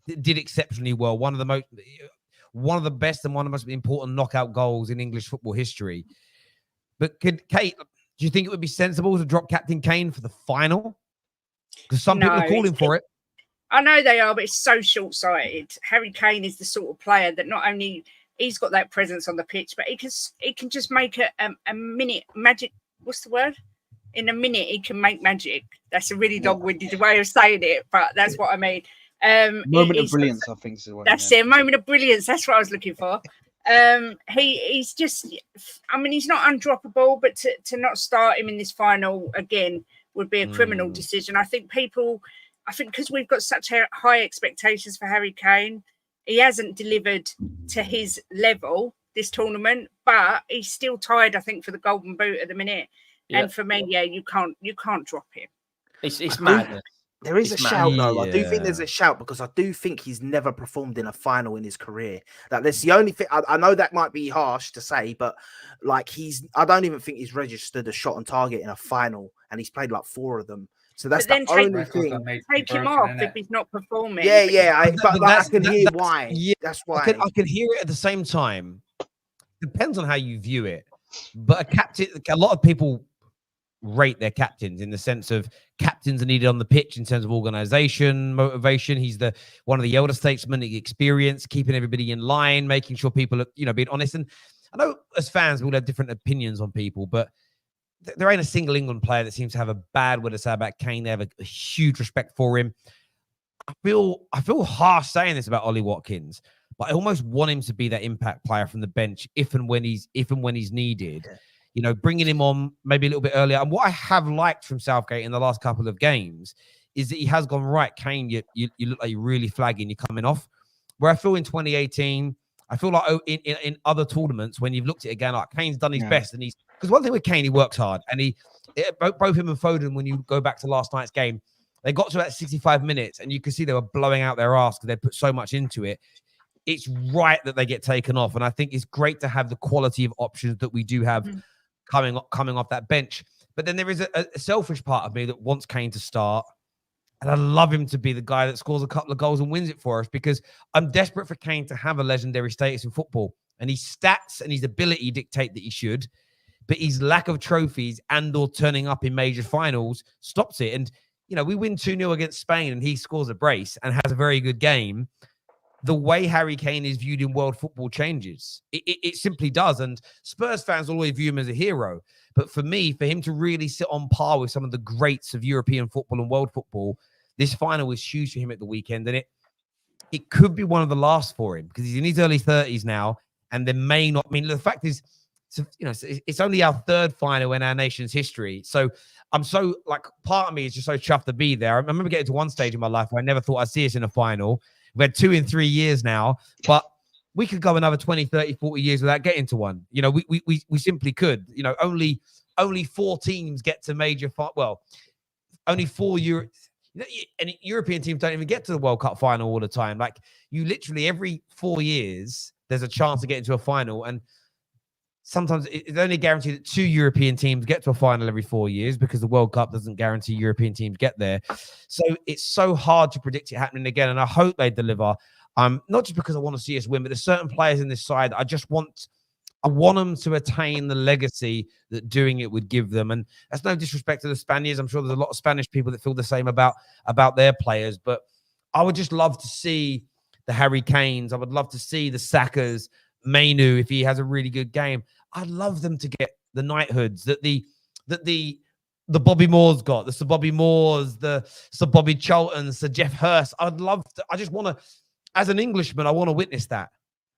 did exceptionally well. One of the best and one of the most important knockout goals in English football history. But do you think it would be sensible to drop Captain Kane for the final? Because some people are calling for it. I know they are, but it's so short-sighted. Harry Kane is the sort of player that not only he's got that presence on the pitch, but he can just make a minute magic. What's the word? In a minute, he can make magic. That's a really dog-winded way of saying it, but that's what I mean. Moment of brilliance, I think. That's it. A moment of brilliance. That's what I was looking for. He's just. I mean, he's not undroppable, but to not start him in this final again would be a criminal decision. I think because we've got such high expectations for Harry Kane, he hasn't delivered to his level this tournament, but he's still tied, I think, for the Golden Boot at the minute. Yeah. And for me, you can't drop him. It's madness. There is a shout, though. I do think there's a shout because I do think he's never performed in a final in his career. Like, that's the only thing. I know that might be harsh to say, but like I don't even think he's registered a shot on target in a final, and he's played like 4 of them. So that's the only thing. Take him off if he's not performing. But I can hear why. Yeah, that's why. I can hear it at the same time. Depends on how you view it. But a lot of people rate their captains in the sense of captains are needed on the pitch in terms of organization, motivation. He's one of the elder statesmen, experience, keeping everybody in line, making sure people are, being honest. And I know as fans, we'll have different opinions on people, but there ain't a single England player that seems to have a bad word to say about Kane. They have a huge respect for him. I feel harsh saying this about Ollie Watkins, but I almost want him to be that impact player from the bench if and when he's needed. Bringing him on maybe a little bit earlier. And what I have liked from Southgate in the last couple of games is that he has gone, right, Kane, you look like you're really flagging, you're coming off. Where I feel in 2018, I feel like in other tournaments, when you've looked at it again, like Kane's done his best. And because one thing with Kane, he works hard. And both him and Foden, when you go back to last night's game, they got to about 65 minutes and you could see they were blowing out their ass because they put so much into it. It's right that they get taken off. And I think it's great to have the quality of options that we do have coming off that bench. But then there is a selfish part of me that wants Kane to start. And I love him to be the guy that scores a couple of goals and wins it for us because I'm desperate for Kane to have a legendary status in football. And his stats and his ability dictate that he should. But his lack of trophies and or turning up in major finals stops it. And, we win 2-0 against Spain and he scores a brace and has a very good game. The way Harry Kane is viewed in world football changes. It simply does. And Spurs fans always view him as a hero. But for me, for him to really sit on par with some of the greats of European football and world football, this final was huge for him at the weekend. And it could be one of the last for him because he's in his early 30s now. And there may not, the fact is, it's only our 3rd final in our nation's history. So I'm so, part of me is just so chuffed to be there. I remember getting to one stage in my life where I never thought I'd see us in a final. We've had 2 in 3 years now, but we could go another 20, 30, 40 years without getting to one. We simply could. Only 4 teams get to major only 4 and European teams don't even get to the World Cup final all the time. Like, you literally every 4 years, there's a chance to get into a final. And sometimes it's only guaranteed that 2 European teams get to a final every 4 years because the World Cup doesn't guarantee European teams get there. So it's so hard to predict it happening again. And I hope they deliver. Not just because I want to see us win, but there's certain players in this side I want them to attain the legacy that doing it would give them. And that's no disrespect to the Spaniards. I'm sure there's a lot of Spanish people that feel the same about their players. But I would just love to see the Harry Kanes. I would love to see the Sakas, Mainoo, if he has a really good game. I'd love them to get the knighthoods that the Bobby Moore's got, the Sir Bobby Moore's, the Sir Bobby Charlton's, Sir Jeff Hurst. I just want to, as an Englishman, I want to witness that.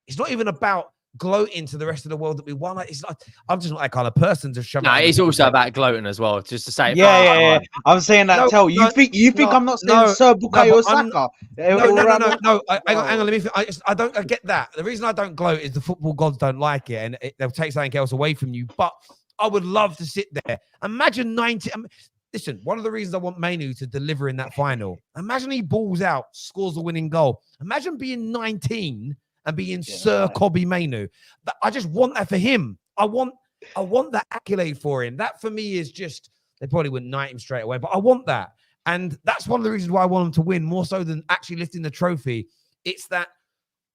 It's not even about gloating to the rest of the world that we won. Like, it's like I'm just not that kind of person to shove. No, it's also about gloating as well. Just to say, Yeah. I'm saying that. No, You think I'm not saying no, Sir Bukayo but I'm- Saka? No. Hang on. Let me. I get that. The reason I don't gloat is the football gods don't like it, and they'll take something else away from you. But I would love to sit there. Imagine 90. Listen, one of the reasons I want Mainoo to deliver in that final. Imagine he balls out, scores the winning goal. Imagine being 19 and being Sir Kobbie Mainoo. I just want that for him. I want that accolade for him. That for me is just, they probably wouldn't knight him straight away, but I want that. And that's one of the reasons why I want him to win, more so than actually lifting the trophy. It's that,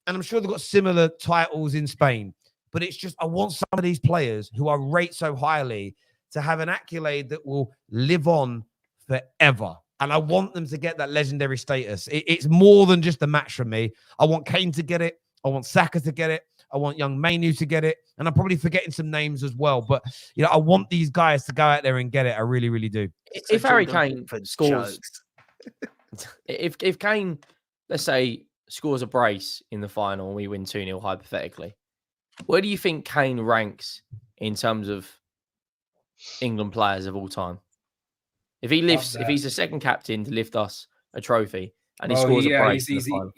and I'm sure they've got similar titles in Spain, but it's just, I want some of these players who I rate so highly to have an accolade that will live on forever. And I want them to get that legendary status. It's more than just a match for me. I want Kane to get it. I want Saka to get it. I want young Mainoo to get it. And I'm probably forgetting some names as well. But, I want these guys to go out there and get it. I really, really do. If Harry Kane scores, if Kane, let's say, scores a brace in the final and we win 2-0 hypothetically, where do you think Kane ranks in terms of England players of all time? If he lifts, if he's the second captain to lift us a trophy and he scores a brace,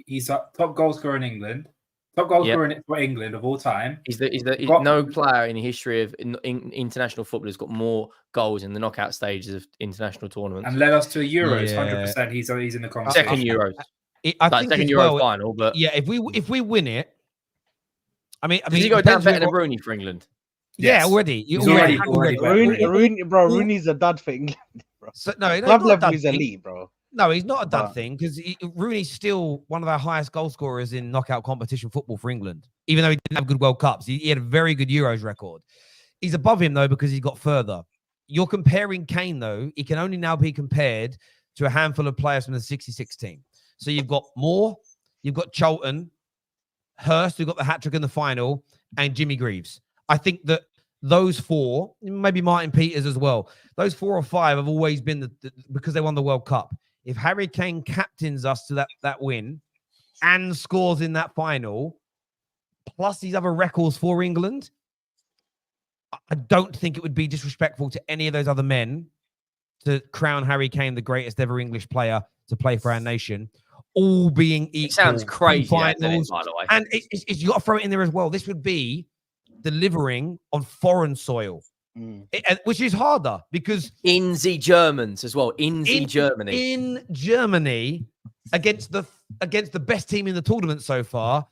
he's top goal scorer in England. Top goal scorer for England of all time. He's no player in the history of international football has got more goals in the knockout stages of international tournaments and led us to Euros. 100%. He's in the conversation. Second Euros. I think second Euro final, but if we win it, I mean, does he go down better than Rooney for England? Yeah, already. He's already Rooney's a dud thing. So, no, club level is elite, bro. No, he's not a dud thing because Rooney's still one of our highest goal scorers in knockout competition football for England, even though he didn't have good World Cups. He had a very good Euros record. He's above him, though, because he's got further. You're comparing Kane, though. He can only now be compared to a handful of players from the 66 team. So you've got Moore, you've got Charlton, Hurst, who got the hat-trick in the final, and Jimmy Greaves. I think that those four, maybe Martin Peters as well, those 4 or 5 have always been because they won the World Cup. If Harry Kane captains us to that win and scores in that final, plus these other records for England, I don't think it would be disrespectful to any of those other men to crown Harry Kane the greatest ever English player to play for our nation, all being equal. It sounds crazy, finals. by the way. And you got to throw it in there as well. This would be delivering on foreign soil. Which is harder because in the Germans as well. In Germany against the best team in the tournament so far.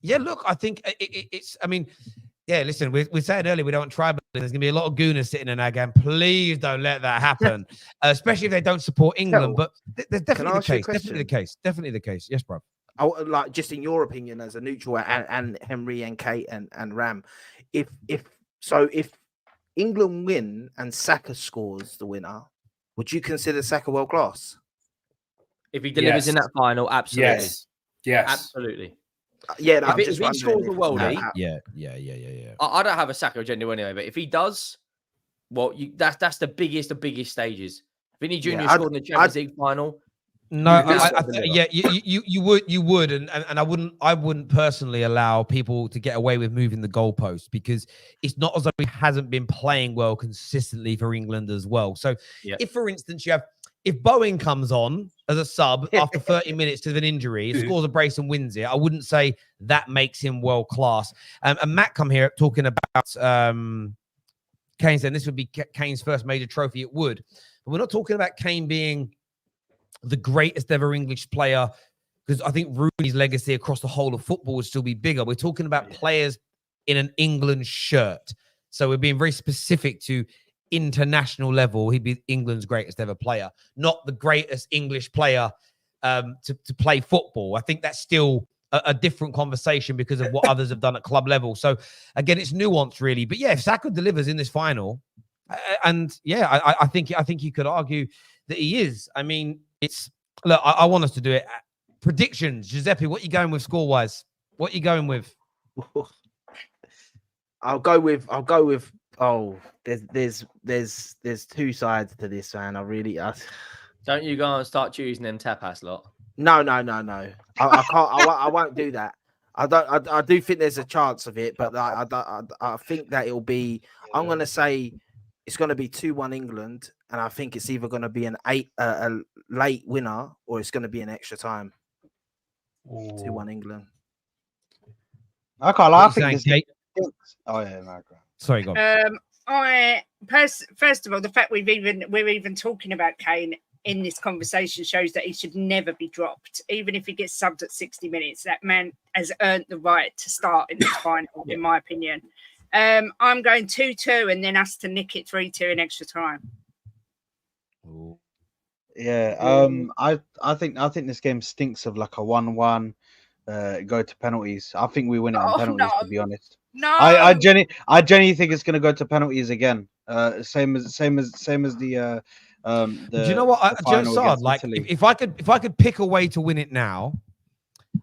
Yeah, look, I think it's. I mean, yeah. Listen, we said earlier we don't want tribalism. There's gonna be a lot of gooners sitting in our game. Please don't let that happen, especially if they don't support England. But there's definitely the case. Definitely the case. Yes, bro. Like, just in your opinion, as a neutral, and Henry and Kate and Ram, if England win and Saka scores the winner, would you consider Saka world class? If he delivers in that final, absolutely. Yes. Absolutely. Yeah, if he scores the worldie, yeah. I don't have a Saka agenda anyway, but if he does, well, that's the biggest of biggest stages. Vinny Jr. scored in the Champions League final. No, you would, and I wouldn't personally allow people to get away with moving the goalpost because it's not as though he hasn't been playing well consistently for England as well. So, if for instance if Bowen comes on as a sub after 30 minutes to an injury, scores a brace and wins it, I wouldn't say that makes him world class. And Matt come here talking about Kane saying this would be Kane's first major trophy. It would, but we're not talking about Kane being the greatest ever English player, because I think Rooney's legacy across the whole of football would still be bigger. We're talking about players in an England shirt. So we're being very specific to international level. He'd be England's greatest ever player, not the greatest English player to play football. I think that's still a different conversation because of what others have done at club level. So again, it's nuanced really. But yeah, if Saka delivers in this final, and yeah, I think you could argue that he is. I mean, look, I want us to do it. Predictions, Giuseppe, what are you going with score-wise? What are you going with? I'll go with there's 2 sides to this, man. Don't you go and start choosing them tapas lot. No. I can't. I won't do that. I do think there's a chance of it, but I think that it'll be. I'm going to say it's going to be 2-1 England, and I think it's either going to be a late winner or it's going to be an extra time. 2-1 England. I can't lie. What I you think saying, this. Kate? Oh yeah, no, go on. Sorry, go on. First of all, the fact we're even talking about Kane in this conversation shows that he should never be dropped, even if he gets subbed at 60 minutes. That man has earned the right to start in this final, in my opinion. I'm going 2-2 and then us to nick it 3-2 in extra time. Yeah, I think this game stinks of like a 1-1. Go to penalties. I think we win it on penalties. To be honest, no, I genuinely think it's going to go to penalties again. Same as the Do you know what? Like, if I could pick a way to win it now,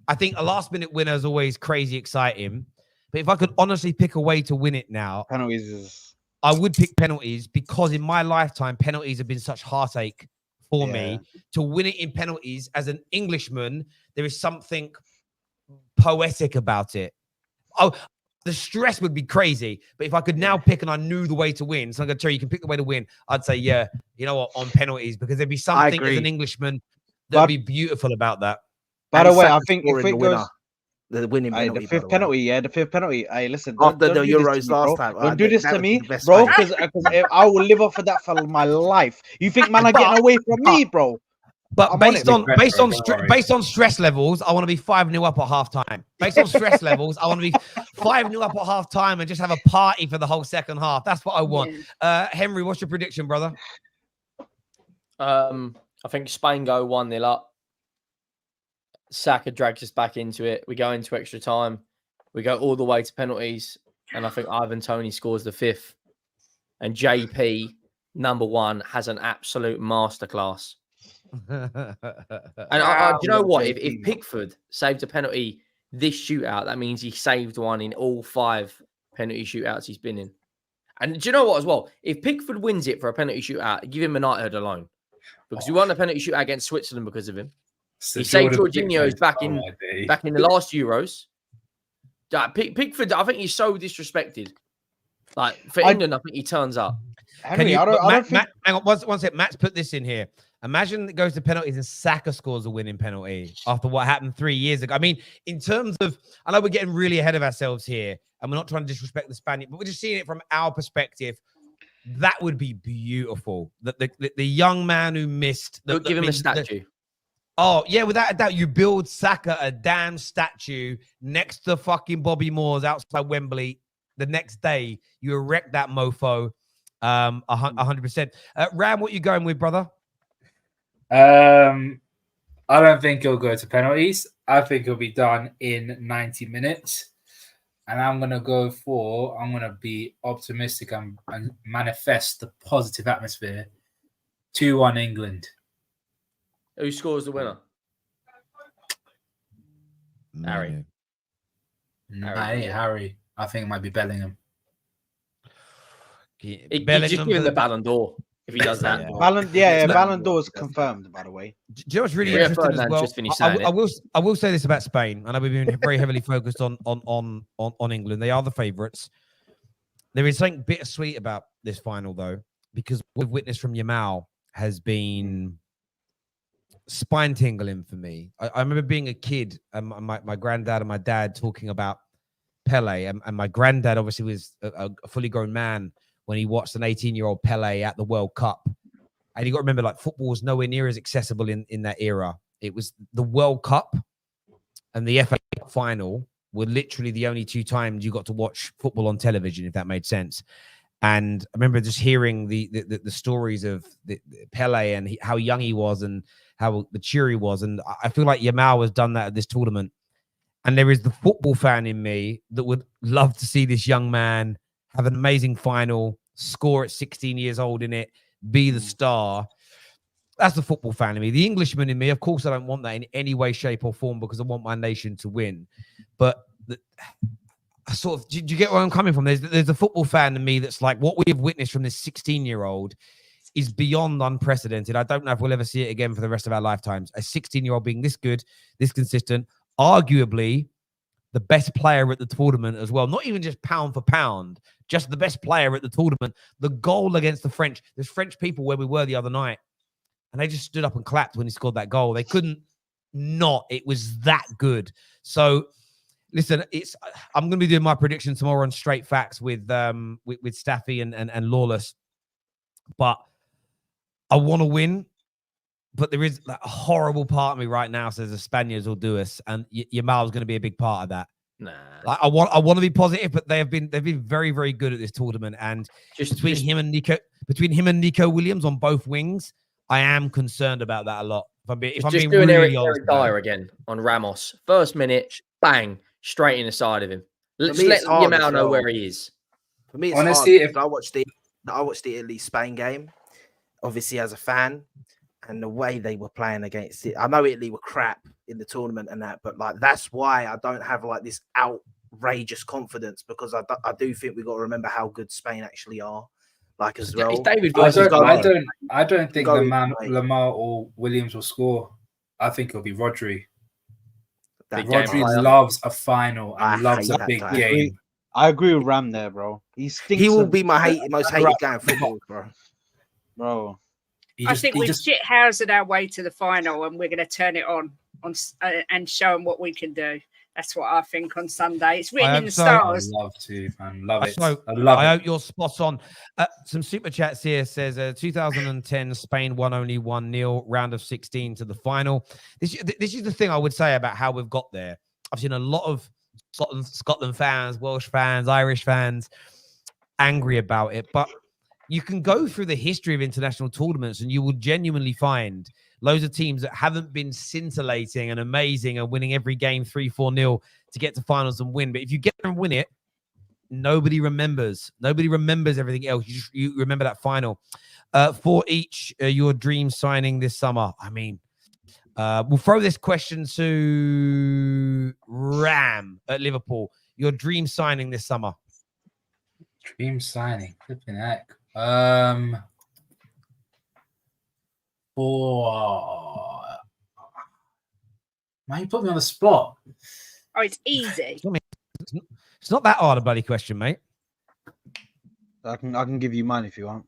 I think a last minute winner is always crazy exciting. But if I could honestly pick a way to win it now, I would pick penalties, because in my lifetime, penalties have been such heartache for me. To win it in penalties as an Englishman, there is something poetic about it. Oh, the stress would be crazy. But if I could now pick and I knew the way to win, so I'm going to tell you, you can pick the way to win, I'd say, yeah, you know what, on penalties, because there'd be something as an Englishman that'd be beautiful about that. By the way, I think if it goes... The winning penalty, the fifth penalty, the fifth penalty. Hey, listen, after the Euros last time, don't do this to me, bro, because I will live off of that for my life. You think man are getting away from me, bro? But based on stress levels, I want to be 5-0 up at halftime. Based on stress levels, I want to be 5-0 up at halftime and just have a party for the whole second half. That's what I want. Henry, what's your prediction, brother? I think Spain go 1-0 up. Saka drags us back into it. We go into extra time. We go all the way to penalties. And I think Ivan Toney scores the 5th. And JP, number 1, has an absolute masterclass. And do you know what? If Pickford saved a penalty this shootout, that means he saved one in all 5 penalty shootouts he's been in. And do you know what as well? If Pickford wins it for a penalty shootout, give him a knighthood alone. Because we won a penalty shootout against Switzerland because of him. He saved Jorginho's back in the last Euros. Pickford, I think he's so disrespected. Like for England, I think he turns up. Hang on, one sec. Matt's put this in here. Imagine it goes to penalties and Saka scores a winning penalty after what happened 3 years ago. I mean, in terms of, I know we're getting really ahead of ourselves here, and we're not trying to disrespect the Spaniard, but we're just seeing it from our perspective. That would be beautiful. The young man who missed. Give him a statue. Oh, yeah, without a doubt, you build Saka a damn statue next to fucking Bobby Moore's outside Wembley. The next day, you erect that mofo 100%. Ram, what you going with, brother? I don't think it'll go to penalties. I think it'll be done in 90 minutes. And I'm going to be optimistic and manifest the positive atmosphere. 2-1 England. Who scores the winner? Harry. Harry. I think it might be Bellingham. Just give him the Ballon d'Or if he does that. Ballon d'Or is confirmed, by the way. Do you know what's really interesting as well? I will say this about Spain. I know we've been very heavily focused on England. They are the favourites. There is something bittersweet about this final, though, because what we've witnessed from Yamal has been spine tingling for me. I remember being a kid and my granddad and my dad talking about Pele, and my granddad obviously was a fully grown man when he watched an 18-year-old Pele at the World Cup. And you got to remember, like, football was nowhere near as accessible in that era. It was the World Cup and the FA Cup final were literally the only 2 times you got to watch football on television, if that made sense. And I remember just hearing the stories of Pele and how young he was and how mature he was. And I feel like Yamal has done that at this tournament. And there is the football fan in me that would love to see this young man have an amazing final, score at 16 years old in it, be the star. That's the football fan in me. The Englishman in me, of course, I don't want that in any way, shape, or form because I want my nation to win. But do you get where I'm coming from? There's a football fan in me that's like, what we have witnessed from this 16-year-old is beyond unprecedented. I don't know if we'll ever see it again for the rest of our lifetimes. A 16-year-old being this good, this consistent, arguably the best player at the tournament as well. Not even just pound for pound, just the best player at the tournament. The goal against the French, there's French people where we were the other night, and they just stood up and clapped when he scored that goal. They couldn't not. It was that good. So listen, I'm going to be doing my prediction tomorrow on Straight Facts with Staffy and Lawless. But I want to win. But there is that horrible part of me right now says the Spaniards will do us, and Yamal's going to be a big part of that. Nah. I want to be positive, but they've been very, very good at this tournament. And between him and Nico Williams on both wings, I am concerned about that a lot. If I'm being doing really Eric Dyer again on Ramos. First minute, bang, straight in the side of him. Let's let Yamal know where he is. For me, it's honestly, hard. I watched the Italy Spain game, obviously as a fan. And the way they were playing against it, I know Italy were crap in the tournament and that, but like that's why I don't have like this outrageous confidence, because I do think we got to remember how good Spain actually are. Like as well, It's David. I don't think Lamar or Williams will score. I think it'll be Rodri. Rodri loves a final and loves a big game. I agree with Ram there, bro. He will be my most hated guy in football, bro. I think we've shit-housed our way to the final, and we're going to turn it on and show them what we can do. That's what I think on Sunday. It's written in the stars. I love to, man. Love it. I hope you're spot on. Some super chats here says 2010 Spain won only 1-0, round of 16 to the final. This is the thing I would say about how we've got there. I've seen a lot of Scotland fans, Welsh fans, Irish fans angry about it, but you can go through the history of international tournaments and you will genuinely find loads of teams that haven't been scintillating and amazing and winning every game 3-4-0 to get to finals and win. But if you get there and win it, nobody remembers. Nobody remembers everything else. You remember that final. For each, your dream signing this summer. I mean, we'll throw this question to Ram at Liverpool. Your dream signing this summer. Dream signing. Flipping heck. Man, you put me on the spot. Oh, it's easy. It's not that hard a bloody question, mate. I can give you mine if you want.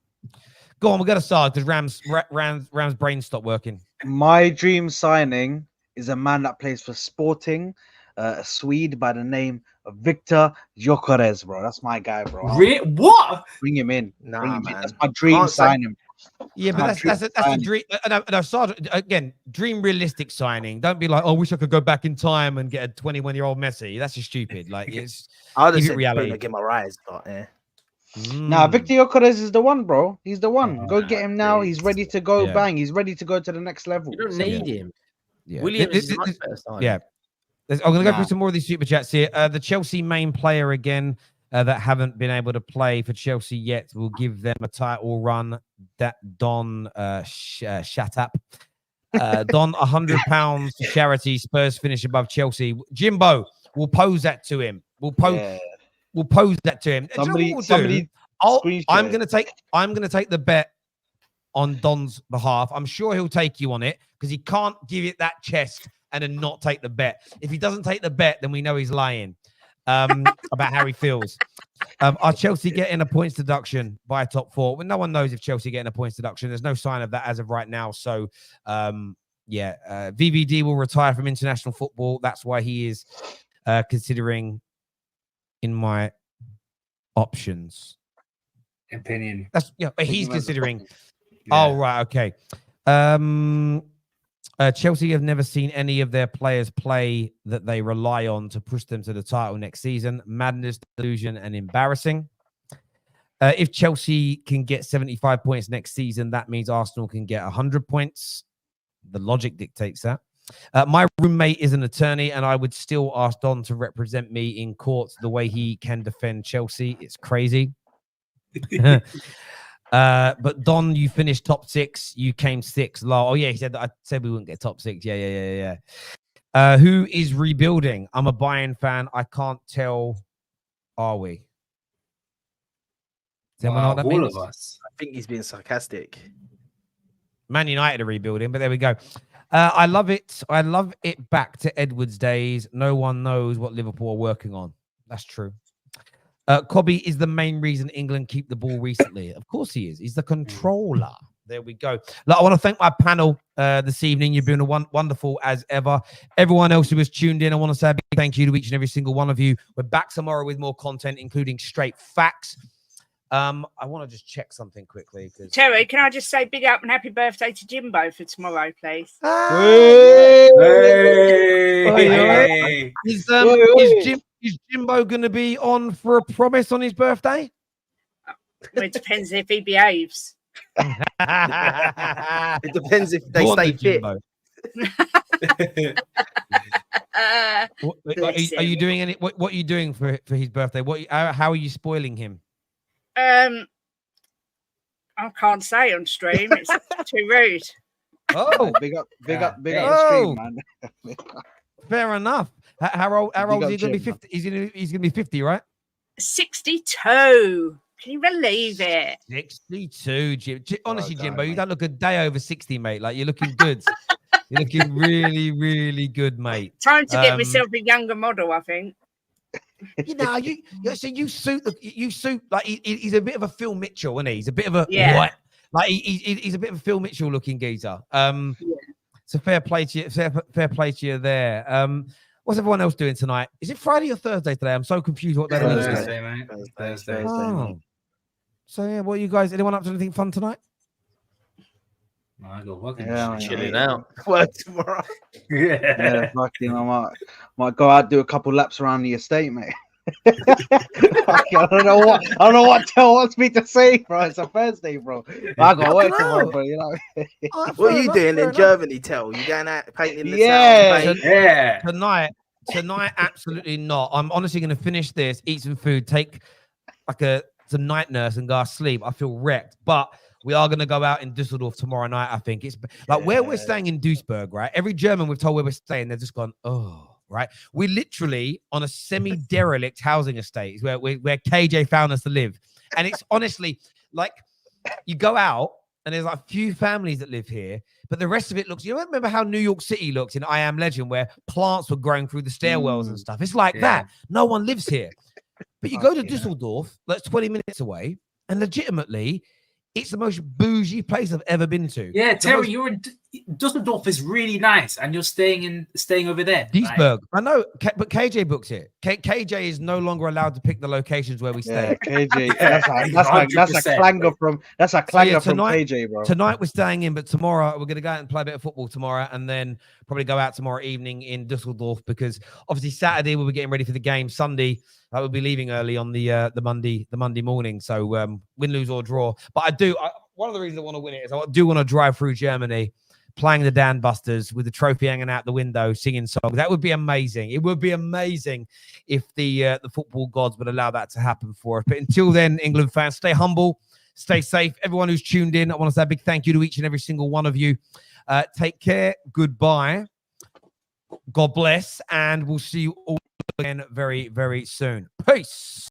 Go on, we'll get a start because Ram's brain stopped working. My dream signing is a man that plays for Sporting, a Swede by the name of Victor Gyökeres, bro. That's my guy, bro. What? Bring him in. Nah, man. man. That's my dream signing. Yeah, but that's a dream. No, Sergeant, again, dream realistic signing. Don't be like, oh, I wish I could go back in time and get a 21-year-old Messi. That's just stupid. Like, it's I'll just say reality. Get my rise, but yeah. Nah, Victor Gyökeres is the one, bro. He's the one. Go get him now. He's ready to go. Yeah. Bang. He's ready to go to the next level. You don't need him. Yeah. Williams is much better signing. Yeah. I'm going to go through some more of these super chats here. The Chelsea main player again that haven't been able to play for Chelsea yet will give them a title run. That Don, shut up. Don, £100 to charity. Spurs finish above Chelsea. Jimbo, we'll pose that to him. We'll pose that to him. Somebody. I'm going to take the bet on Don's behalf. I'm sure he'll take you on it because he can't give it that chest and then not take the bet. If he doesn't take the bet, then we know he's lying about how he feels. Are Chelsea getting a points deduction by a top four? Well, no one knows if Chelsea are getting a points deduction. There's no sign of that as of right now. So, VVD will retire from international football. That's why he is considering in my options. Opinion. But he's considering. Yeah. Oh, right. Okay. Chelsea have never seen any of their players play that they rely on to push them to the title next season. Madness, delusion, and embarrassing. If Chelsea can get 75 points next season, that means Arsenal can get 100 points. The logic dictates that. My roommate is an attorney, and I would still ask Don to represent me in court the way he can defend Chelsea. It's crazy. But Don, you finished top 6. You came 6th. Oh yeah, he said that I said we wouldn't get top 6. Yeah. Who is rebuilding? I'm a Bayern fan. I can't tell. Are we? All of us. I think he's being sarcastic. Man United are rebuilding, but there we go. I love it. I love it back to Edwards days. No one knows what Liverpool are working on. That's true. Cobby is the main reason England keep the ball recently. Of course he is. He's the controller. There we go. Look, I want to thank my panel this evening. You've been wonderful as ever. Everyone else who was tuned in, I want to say a big thank you to each and every single one of you. We're back tomorrow with more content, including straight facts. I want to just check something quickly. Terry, can I just say big up and happy birthday to Jimbo for tomorrow, please? Is Jimbo going to be on for a promise on his birthday? Well, it depends if he behaves. It depends if they Go on stay then, fit. Are you doing any? What are you doing for his birthday? How are you spoiling him? I can't say on stream. It's too rude. Oh, big up the stream, man. Fair enough. How old is he going to be? Jim, 50. He's going to be 50, right? 62. Can you believe it? 62, Jim. Honestly, Well done, Jimbo, you mate. don't look a day over 60, mate. Like you're looking good. You're looking really, really good, mate. Time to get myself a younger model, I think. You know, you suit like he's a bit of a Phil Mitchell, isn't he? He's a bit of a Yeah. like he's a bit of a Phil Mitchell looking geezer. So fair play to you. Fair play to you there. What's everyone else doing tonight? Is it Friday or Thursday today? I'm so confused what that is. Thursday, mate. Thursday. Oh. So yeah, what are you guys? Anyone up to anything fun tonight? No, I got working. Yeah, Chilling out. Work tomorrow. Yeah, fucking, I might go out, do a couple laps around the estate, mate. I don't know what Tel wants me to say, bro. It's a Thursday, bro. I got work tomorrow, bro. You know. What are you doing in Germany, Tel? You going out painting the Yeah. town? Yeah. Tonight, absolutely not. I'm honestly going to finish this, eat some food, take like some night nurse, and go to sleep. I feel wrecked, but we are going to go out in Dusseldorf tomorrow night. I think it's like where we're staying in Duisburg, right? Every German we've told where we're staying, they've just gone, oh. Right, we're literally on a semi-derelict housing estate where KJ found us to live, and it's honestly like you go out and there's like a few families that live here, but the rest of it looks. You remember how New York City looks in I Am Legend, where plants were growing through the stairwells and stuff. It's like that. No one lives here, but you go to Dusseldorf, that's 20 minutes away, and legitimately, it's the most bougie place I've ever been to. Yeah, Terry, you're in Dusseldorf is really nice, and you're staying over there. Duisburg. I know, but KJ books it. KJ is no longer allowed to pick the locations where we stay. Yeah, KJ. That's a clanger from KJ, bro. Tonight we're staying in, but tomorrow we're going to go out and play a bit of football tomorrow, and then probably go out tomorrow evening in Dusseldorf, because obviously Saturday we'll be getting ready for the game. Sunday we'll be leaving early on the Monday morning. So win, lose or draw. But one of the reasons I want to win it is I do want to drive through Germany, playing the Dan Busters with the trophy hanging out the window, singing songs. That would be amazing. It would be amazing if the football gods would allow that to happen for us. But until then, England fans, stay humble, stay safe. Everyone who's tuned in, I want to say a big thank you to each and every single one of you. Take care. Goodbye. God bless. And we'll see you all again very, very soon. Peace.